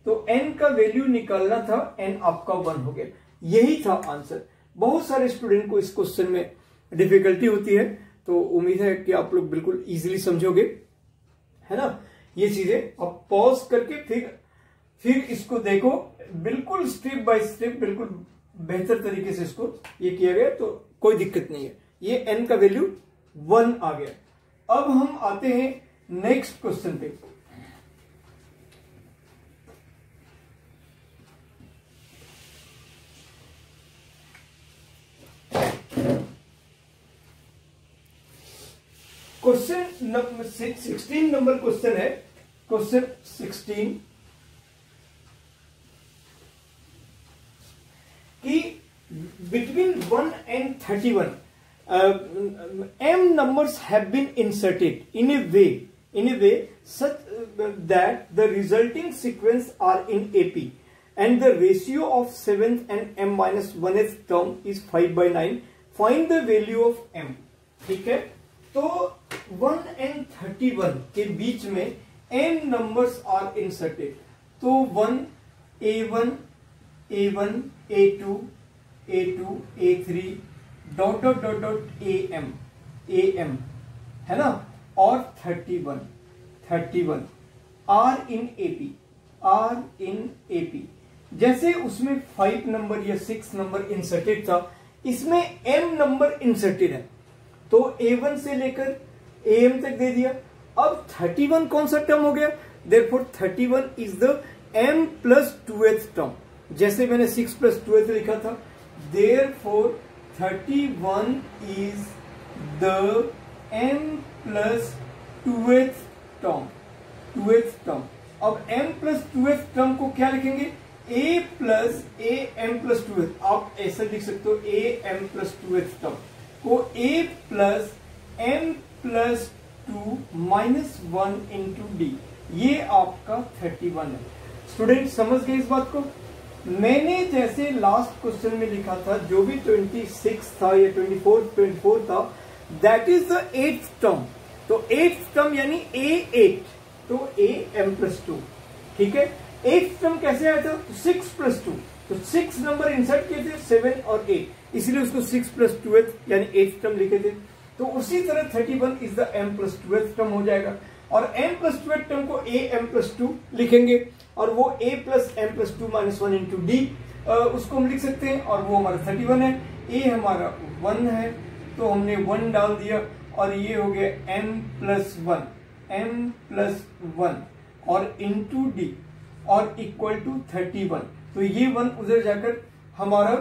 तो n का वैल्यू निकालना था, n आपका 1 हो गया, यही था आंसर। बहुत सारे स्टूडेंट को इस क्वेश्चन में डिफिकल्टी होती है, तो उम्मीद है कि आप लोग बिल्कुल इजीली समझोगे, है ना। ये चीजें अब पॉज करके फिर इसको देखो, बिल्कुल स्टेप बाय स्टेप, बिल्कुल बेहतर तरीके से इसको ये किया गया, तो कोई दिक्कत नहीं है। ये n का वैल्यू 1 आ गया। अब हम आते हैं नेक्स्ट क्वेश्चन पे। क्वेश्चन 16 नंबर क्वेश्चन है, क्वेश्चन 16 कि between 1 and 31 m numbers have been inserted in a way such that the resulting sequence are in AP and the ratio of 7th and m minus 1th term is 5/9. Find the value of m. ठीक है, तो 1 and 31 के बीच में m numbers are inserted. तो 1 A1 A2 A2 A3 dot dot dot dot AM है ना, और 31 are in AP जैसे उसमें 5 नंबर या 6 नंबर इंसर्टेड था, इसमें m नंबर इंसर्टेड है, तो A1 से लेकर AM तक दे दिया। अब 31 कौन सा टर्म हो गया, therefore 31 is the m plus 2th term, जैसे मैंने 6 प्लस 2th लिखा था, therefore 31 is the m plus 2th term। अब m plus 2th term को क्या लिखेंगे, a plus a m plus 2th, आप ऐसा लिख सकते हो a m plus 2th term को a plus m plus 2 minus 1 into d, ये आपका 31 है। स्टूडेंट समझ गए इस बात को। मैंने जैसे लास्ट क्वेश्चन में लिखा था, जो भी 26 था या 24 था, that is the 8th term, तो 8th टर्म यानी A8, तो a m plus 2, ठीक है। 8th टर्म कैसे आया था, 6 plus 2, तो 6 नंबर इंसर्ट किए थे, 7 और 8, इसलिए उसको 6 plus 2th यानी 8th टर्म लिखे थे। तो उसी तरह 31 is the m plus 2th term हो जाएगा, और m plus 2th टर्म को a m plus 2 लिखेंगे, और वो a plus m plus 2 minus 1 into d उसको हम लिख सकते हैं, और वो हमारा 31 है। a हमारा 1 है, तो हमने 1 डाल दिया, और ये हो गया m plus 1 और into d और इक्वल टू 31, तो ये 1 उधर जाकर हमारा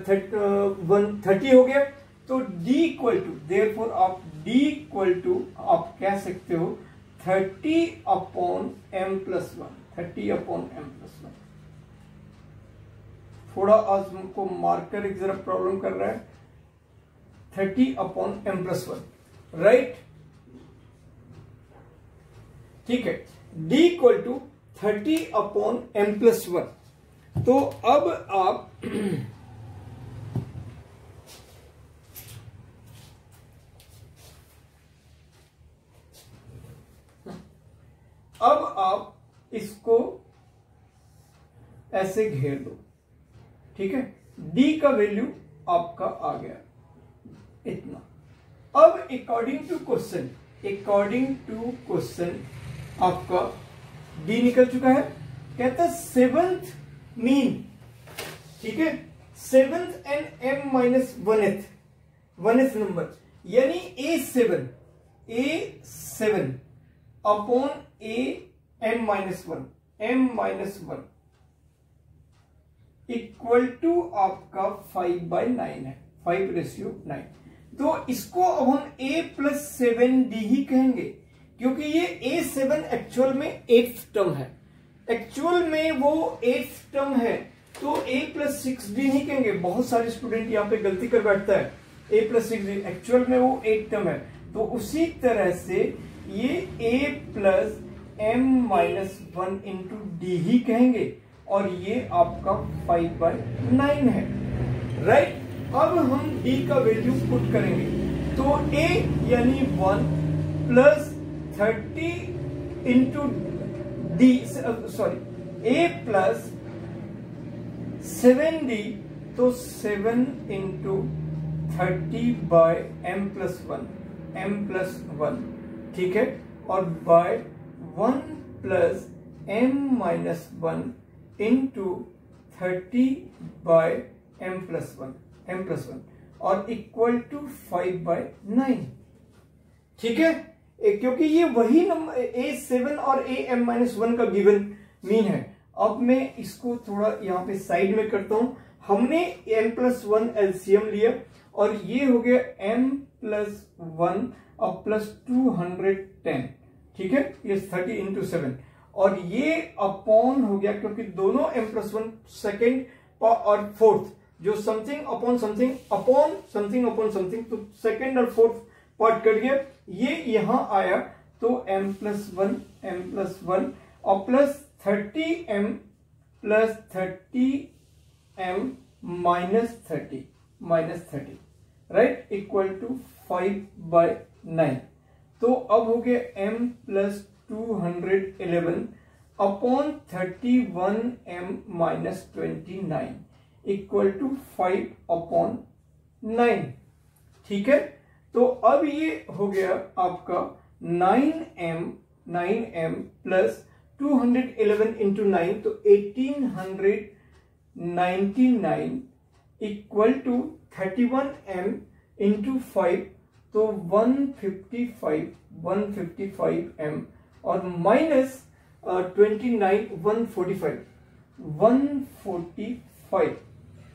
30 हो गया। तो d इक्वल टू, देयरफॉर आप d इक्वल टू आप कह सकते हो 30/m+1, 30/m+1। थोड़ा आज हमको मार्कर एक जरा प्रॉब्लम कर रहा है, 30/m+1, राइट, ठीक है। d equal to 30/m+1। तो अब आप इसको ऐसे घेर दो, ठीक है। d का वैल्यू आपका आ गया इतना। अब अकॉर्डिंग टू क्वेश्चन आपका d निकल चुका है, कहता है 7th मीन, ठीक है, 7th and m minus 1th number, यानी A7 अपॉन a m minus 1 equal to आपका 5/9 है, 5:9। तो इसको अब हम a प्लस 7d ही कहेंगे, क्योंकि ये A7 एक्चुअल में 8th टर्म है, एक्चुअल में वो 8th टर्म है, तो a प्लस 6d नहीं कहेंगे। बहुत सारे स्टूडेंट यहाँ पे गलती कर बैठता है, a प्लस 6d, एक्चुअल में वो 8th टर्म है। तो उसी तरह से ये a plus m minus 1 into D ही कहेंगे, और ये आपका 5/9 है, राइट। अब हम d का वैल्यू पुट करेंगे, तो a यानी 1 plus 30 into d, sorry a plus 7d, तो 7 इंटू 30/m+1, ठीक है, और by 1 plus m minus 1 into 30/m+1 और इक्वल टू 5/9, ठीक है। क्योंकि ये वही नंबर A7 और AM-1 का गिवन मीन है। अब मैं इसको थोड़ा यहाँ पे साइड में करता हूं। हमने m+1 एलसीएम लिया, और ये हो गया m+1 और प्लस 210, ठीक है, ये 30 इंटू 7, और ये अपॉन हो गया क्योंकि दोनों m+1 सेकेंड और फोर्थ जो something upon something upon something upon something, तो सेकेंड और फोर्थ पार्ट कट गया, ये यहां आया तो m+1 और plus 30m minus 30 right equal to 5/9। तो अब हो गया m+211 upon 31m minus 29 equal to 5/9, ठीक है। तो अब ये हो गया आपका 9m प्लस 211 इंटू 9, तो 1899 इक्वल टू 31m इंटू 5, तो 155m और माइनस 29 145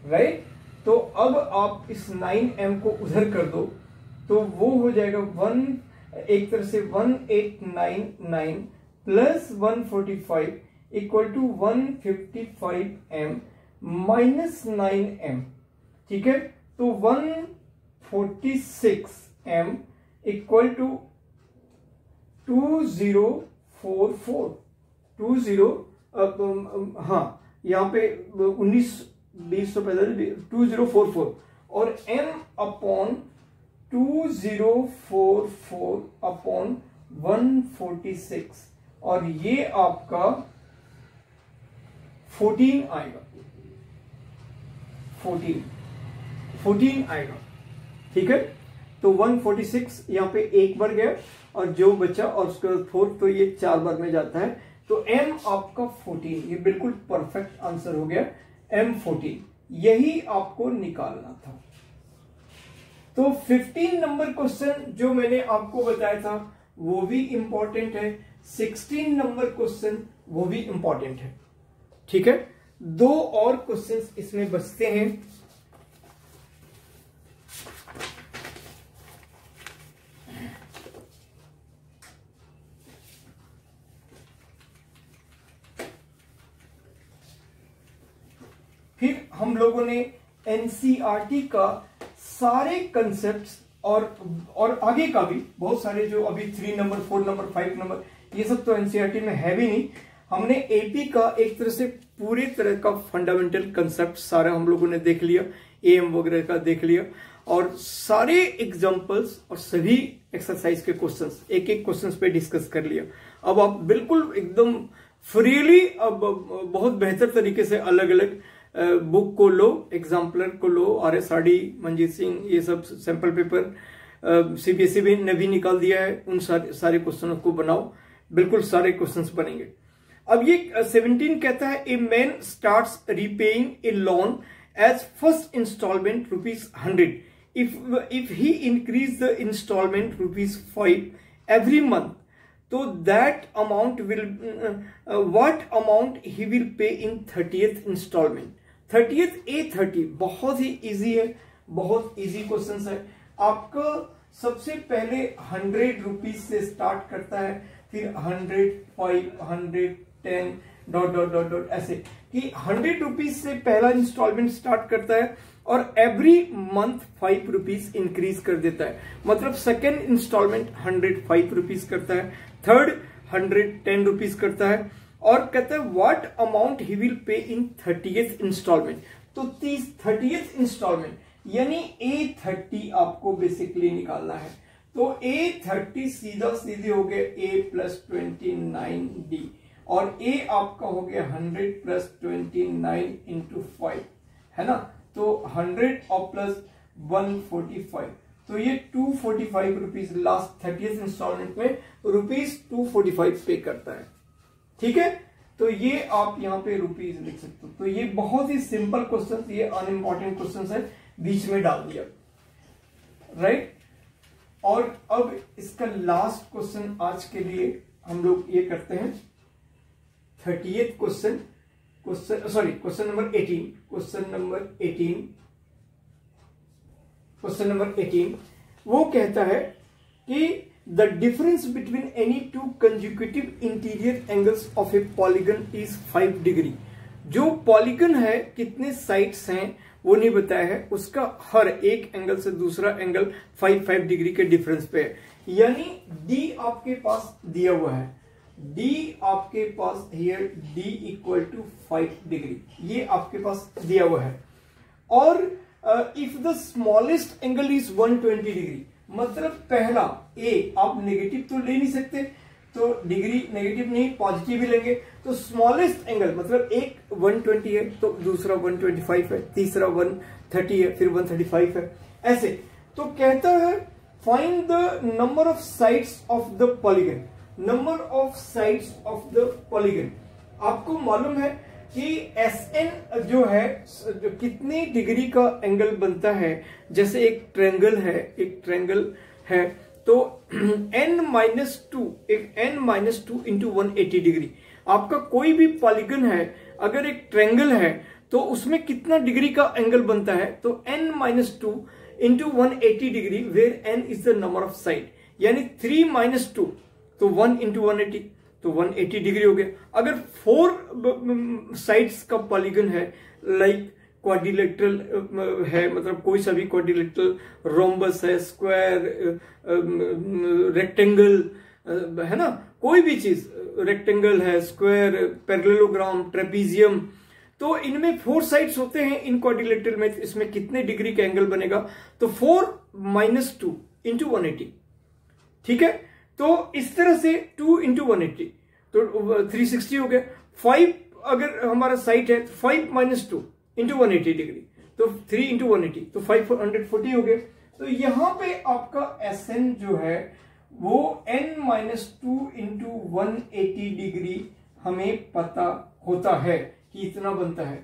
राइट। तो अब आप इस 9m को उधर कर दो तो वो हो जाएगा एक तरह से 1899 plus 145 equal to 155m minus 9m, ठीक है। तो 146m इक्वल टू 2044 हाँ यहाँ पे 19-20 तो पैदा 2044 और m अपॉन 2044 अपॉन 146 और ये आपका 14 आएगा, 14 आएगा, ठीक है। तो 146 यहाँ पे एक बार गया और जो बचा और उसके बाद 4, तो ये 4 बार में जाता है, तो m आपका 14, ये बिल्कुल परफेक्ट आंसर हो गया m14, यही आपको निकालना था। तो 15 नंबर क्वेश्चन जो मैंने आपको बताया था वो भी इंपॉर्टेंट है, 16 नंबर क्वेश्चन वो भी इंपॉर्टेंट है, ठीक है। 2 और क्वेश्चंस इसमें बचते हैं। फिर हम लोगों ने एनसीईआरटी का सारे कंसेप्ट्स और आगे का भी बहुत सारे जो अभी 3 नंबर 4 नंबर 5 नंबर ये सब तो एनसीईआरटी में है भी नहीं, हमने एपी का एक तरह से पूरी तरह का फंडामेंटल कंसेप्ट सारा हम लोगों ने देख लिया, एएम वगैरह का देख लिया और सारे एग्जांपल्स और सभी एक्सरसाइज के क्वेश्चंस एक एक क्वेश्चंस पे डिस्कस कर लिया। अब आप बिल्कुल एकदम फ्रीली अब बहुत बेहतर तरीके से अलग अलग बुक को लो, एग्जाम्पलर को लो, आरएसआरडी, मंजीत सिंह, ये सब सैंपल पेपर सीबीएसई ने भी निकाल दिया है, उन सारे क्वेश्चनों को बनाओ, बिल्कुल सारे क्वेश्चंस बनेंगे। अब ये 17 कहता है a man starts repaying a loan as first instalment ₹100 if he increase the installment ₹5 every month, so that amount will what amount he will pay in 30th installment। 30th A30 बहुत ही easy है, बहुत easy question है। आपका सबसे पहले 100 rupees से start करता है, फिर 100, 5, 110 ... ऐसे कि 100 रुपीज से पहला इंस्टॉलमेंट स्टार्ट करता है और एवरी मंथ 5 रुपीज इंक्रीज कर देता है, मतलब सेकेंड इंस्टॉलमेंट 105 रुपीज करता है, थर्ड 110 रुपीज करता है और कहता है what amount he will pay in 30th instalment. तो 30th इंस्टॉलमेंट यानी A30 आपको बेसिकली निकालना है। तो A30 सीधा सीधे हो गया A+29D और A आपका हो गया 100+29 इंटू 5 है ना, तो 100 और प्लस 145, तो ये 245 रुपीज लास्ट 30th इंस्टॉलमेंट में ₹245 पे करता है, ठीक है। तो ये आप यहाँ पे रुपीज लिख सकते हो। तो ये बहुत ही सिंपल क्वेश्चन, ये अनइम्पॉर्टेंट क्वेश्चन है, बीच में डाल दिया, राइट। और अब इसका लास्ट क्वेश्चन आज के लिए हम लोग ये करते हैं 30th क्वेश्चन नंबर 18 वो कहता है कि the difference between any two consecutive interior angles of A polygon is 5 degree. जो पॉलीगन है कितने साइड्स हैं वो नहीं बताया है, उसका हर एक एंगल से दूसरा एंगल 5 डिग्री के डिफरेंस पे है। यानी डी आपके पास दिया हुआ है, डी आपके पास here D equal to 5 degree, ये आपके पास दिया हुआ है। और if the smallest angle is 120 degree, मतलब पहला ए आप नेगेटिव तो ले नहीं सकते, तो डिग्री नेगेटिव नहीं पॉजिटिव ही लेंगे, तो स्मॉलेस्ट एंगल मतलब एक 120 है तो दूसरा 125 है, तीसरा 130 है, फिर 135 है, ऐसे। तो कहता है find the number of sides of the polygon, number of sides of the polygon. आपको मालूम है कि SN जो है जो कितनी डिग्री का एंगल बनता है, जैसे एक ट्रायंगल है तो n-2 एक n-2 इंटू 180 डिग्री। आपका कोई भी पॉलीगन है अगर एक ट्रायंगल है तो उसमें कितना डिग्री का एंगल बनता है, तो n-2 into 180 degree, where n is the number of side, यानी 3-2 तो 1 इंटू 180 तो 180 डिग्री हो गया। अगर 4 साइड्स का पॉलीगन है, लाइक क्वाड्रिलेटरल है, मतलब कोई सा भी क्वाड्रिलेटरल, रोम्बस है, स्क्वायर, रेक्टेंगल है ना, कोई भी चीज, रेक्टेंगल है, स्क्वायर, पैरेललोग्राम, ट्रेपीजियम, तो इनमें 4 साइड्स होते हैं इन क्वाड्रिलेटरल में। इसमें कितने डिग्री का एंगल बनेगा, तो 4-2 इंटू 180, ठीक है। तो इस तरह से 2 इंटू 180 तो 360 हो गया। 5 अगर हमारा साइड है, 5-2 इंटू 180 डिग्री, तो 3 इंटू 180 तो 540 हो गया। तो यहां पे आपका SN जो है वो n-2 इंटू 180 डिग्री हमें पता होता है कि इतना बनता है।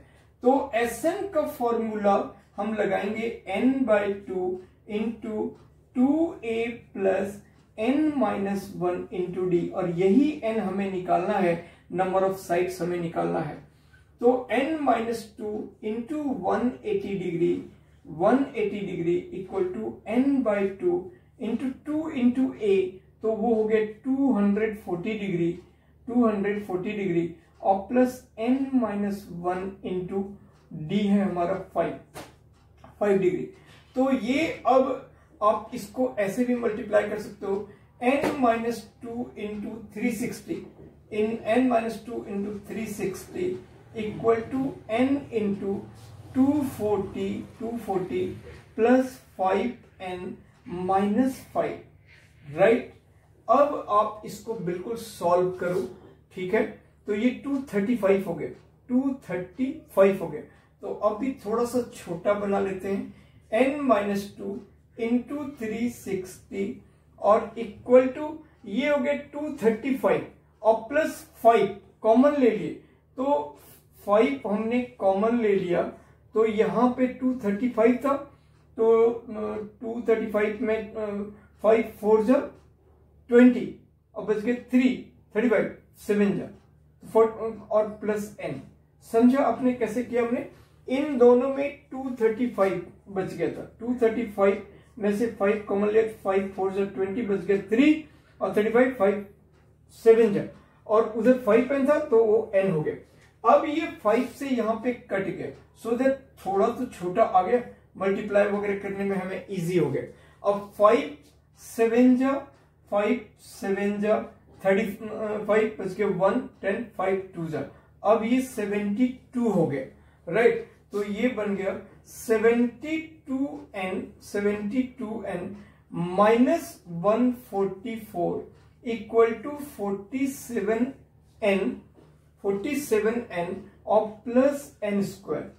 तो SN का फॉर्मूला हम लगाएंगे n/2 into 2a plus n-1 into d, और यही n हमें निकालना है, नंबर ऑफ साइड्स हमें निकालना है। तो n-2 into 180 degree equal to n/2 into 2 into a, तो वो हो गया 240 डिग्री और प्लस n-1 इंटू डी है हमारा 5 डिग्री। तो ये अब आप इसको ऐसे भी मल्टीप्लाई कर सकते हो, n-2 into 360 in n-2 into 360 equal to n into 240 plus 5n-5, right. अब आप इसको बिल्कुल सॉल्व करो, ठीक है। तो ये 235 हो गया, 235 हो गया। तो अभी थोड़ा सा छोटा बना लेते हैं, n-2 इंटू 360 और इक्वल टू ये हो गया 235 और प्लस 5 कॉमन ले लिए, तो 5 हमने कॉमन ले लिया, तो यहां पे 235 था, तो 235 में 5 4 जा 20 और बच गए 35 7 जा और प्लस n। समझा आपने कैसे किया? हमने इन दोनों में 235 बच गया था, 235 में से 5 कॉमन लिया, 5 4 जा 20 बच गया 3 और 35 5 7 जा, और उधर 5 पेन था तो वो n हो गया। अब ये 5 से यहां पे कट गया, सो दैट थोड़ा तो छोटा आ गया, मल्टीप्लाई वगैरह करने में हमें इजी हो गया। अब 5 7 जा 35 बच गया 1 10 5 2 जा, अब ये 72 हो गया, राइट। तो ये बन गया 72n minus 144 equal to 47n और प्लस n स्क्वायर,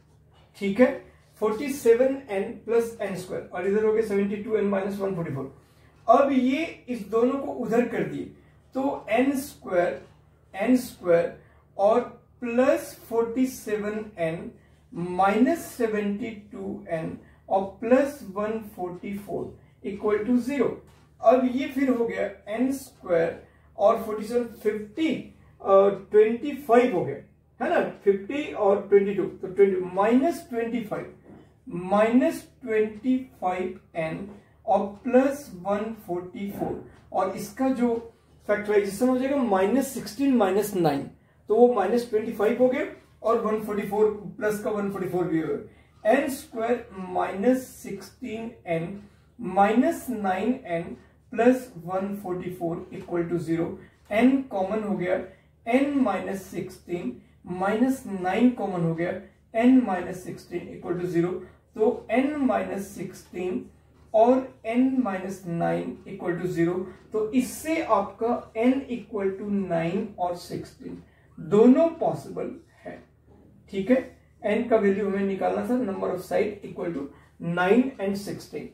ठीक है। 47n प्लस n स्क्वायर, और इधर हो गया 72n माइनस 144। अब ये इस दोनों को उधर कर दिए, तो n स्क्वायर और प्लस 47n माइनस 72n और प्लस 144 इक्वल टू 0। अब ये फिर हो गया n स्क्वायर और 47 25 हो गया, है ना, 50 और 22 तो 20 माइनस 25n और प्लस 144, और इसका जो फैक्टराइजेशन हो जाएगा -16 -9, तो वो -25 हो गया, और 144 प्लस का 144 भी हो गया। n square -16n -9n plus 144 equal to 0। n common हो गया, n -16 -9 कॉमन हो गया, n -16 इक्वल टू 0। तो n -16 और n -9 इक्वल टू 0। तो इससे आपका n इक्वल टू 9 और 16 दोनों पॉसिबल है। ठीक है, n का वैल्यू हमें निकालना था, number of side equal to 9 and 16।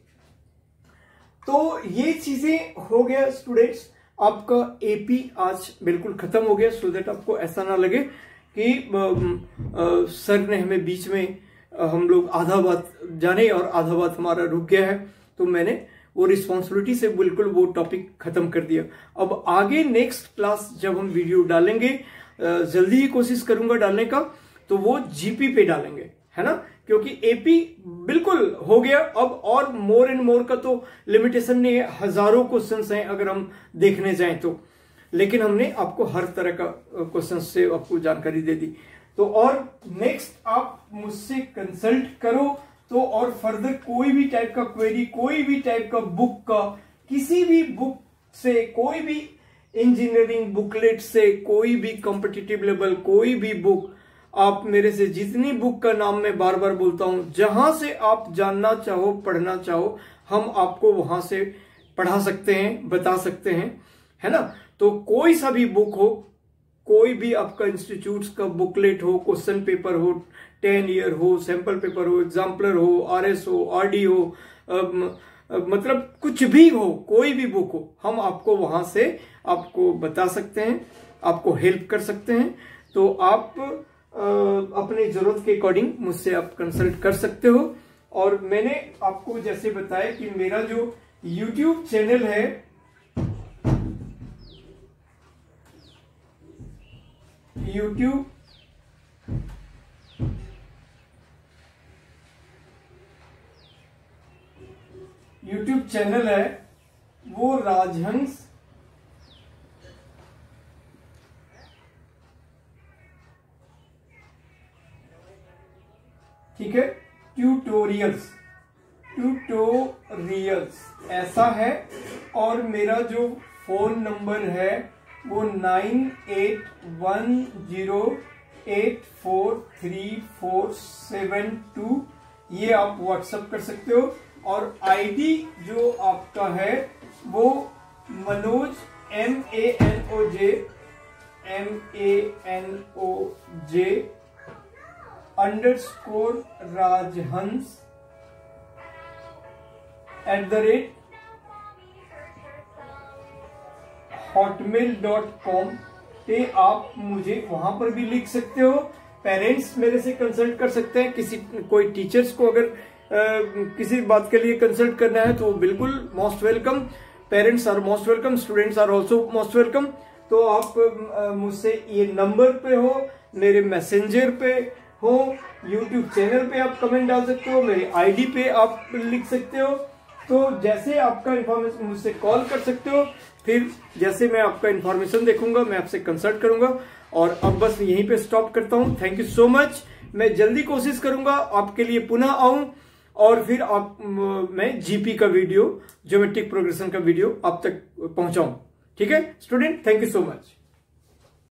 तो ये चीजें हो गया स्टूडेंट्स, आपका एपी आज बिल्कुल खत्म हो गया, सो दैट आपको ऐसा ना लगे कि सर ने हमें बीच में हम लोग आधा बात जाने और आधा बात हमारा रुक गया है। तो मैंने वो रिस्पॉन्सिबिलिटी से बिल्कुल वो टॉपिक खत्म कर दिया। अब आगे नेक्स्ट क्लास जब हम वीडियो डालेंगे, जल्दी ही कोशिश करूंगा डालने का, तो वो जीपी पे डालेंगे, है ना, क्योंकि एपी बिल्कुल हो गया। अब और मोर एंड मोर का तो लिमिटेशन नहीं है, हजारों क्वेश्चंस हैं अगर हम देखने जाएं तो, लेकिन हमने आपको हर तरह का क्वेश्चन से आपको जानकारी दे दी। तो और नेक्स्ट आप मुझसे कंसल्ट करो, तो और फर्दर कोई भी टाइप का क्वेरी, कोई भी टाइप का बुक का, किसी भी बुक से, कोई भी इंजीनियरिंग बुकलेट से, कोई भी कॉम्पिटिटिव लेवल, कोई भी बुक, आप मेरे से जितनी बुक का नाम मैं बार बार बोलता हूं, जहां से आप जानना चाहो, पढ़ना चाहो, हम आपको वहां से पढ़ा सकते हैं, बता सकते हैं, है ना। तो कोई सा भी बुक हो, कोई भी आपका इंस्टीट्यूट्स का बुकलेट हो, क्वेश्चन पेपर हो, 10 ईयर हो, सैंपल पेपर हो, एग्जाम्पलर हो, आरएस हो, आरडी हो, मतलब कुछ भी हो, कोई भी बुक हो, हम आपको वहां से आपको बता सकते हैं, आपको हेल्प कर सकते हैं। तो आप अपनी जरूरत के अकॉर्डिंग मुझसे आप कंसल्ट कर सकते हो। और मैंने आपको जैसे बताया कि मेरा जो YouTube चैनल है, YouTube चैनल है वो राजहंस ठीक है, ट्यूटोरियल्स ऐसा है। और मेरा जो फोन नंबर है वो 9810843472, ये आप व्हाट्सएप कर सकते हो। और आईडी जो आपका है वो मनोज MANOJ _राजहंस @hotmail.com पे आप मुझे वहां पर भी लिख सकते हो। पेरेंट्स मेरे से कंसल्ट कर सकते हैं, कोई टीचर्स को अगर किसी बात के लिए कंसल्ट करना है तो बिल्कुल most welcome. Parents are most welcome, students are also most welcome. तो आप मुझसे ये नंबर पे हो, मेरे मैसेंजर पे हो, यूट्यूब चैनल पे आप कमेंट डाल सकते हो, मेरे आईडी पे आप लिख सकते हो। तो जैसे आपका इन्फॉर्मेशन मुझसे कॉल कर सकते हो, फिर जैसे मैं आपका इन्फॉर्मेशन देखूंगा मैं आपसे कंसल्ट करूंगा। और अब बस यहीं पे स्टॉप करता हूं। Thank you so much. मैं जल्दी कोशिश करूंगा आपके लिए पुनः आऊं और फिर मैं जीपी का वीडियो, ज्योमेट्रिक प्रोग्रेशन का वीडियो आप तक पहुंचाऊं। ठीक है student, thank you so much.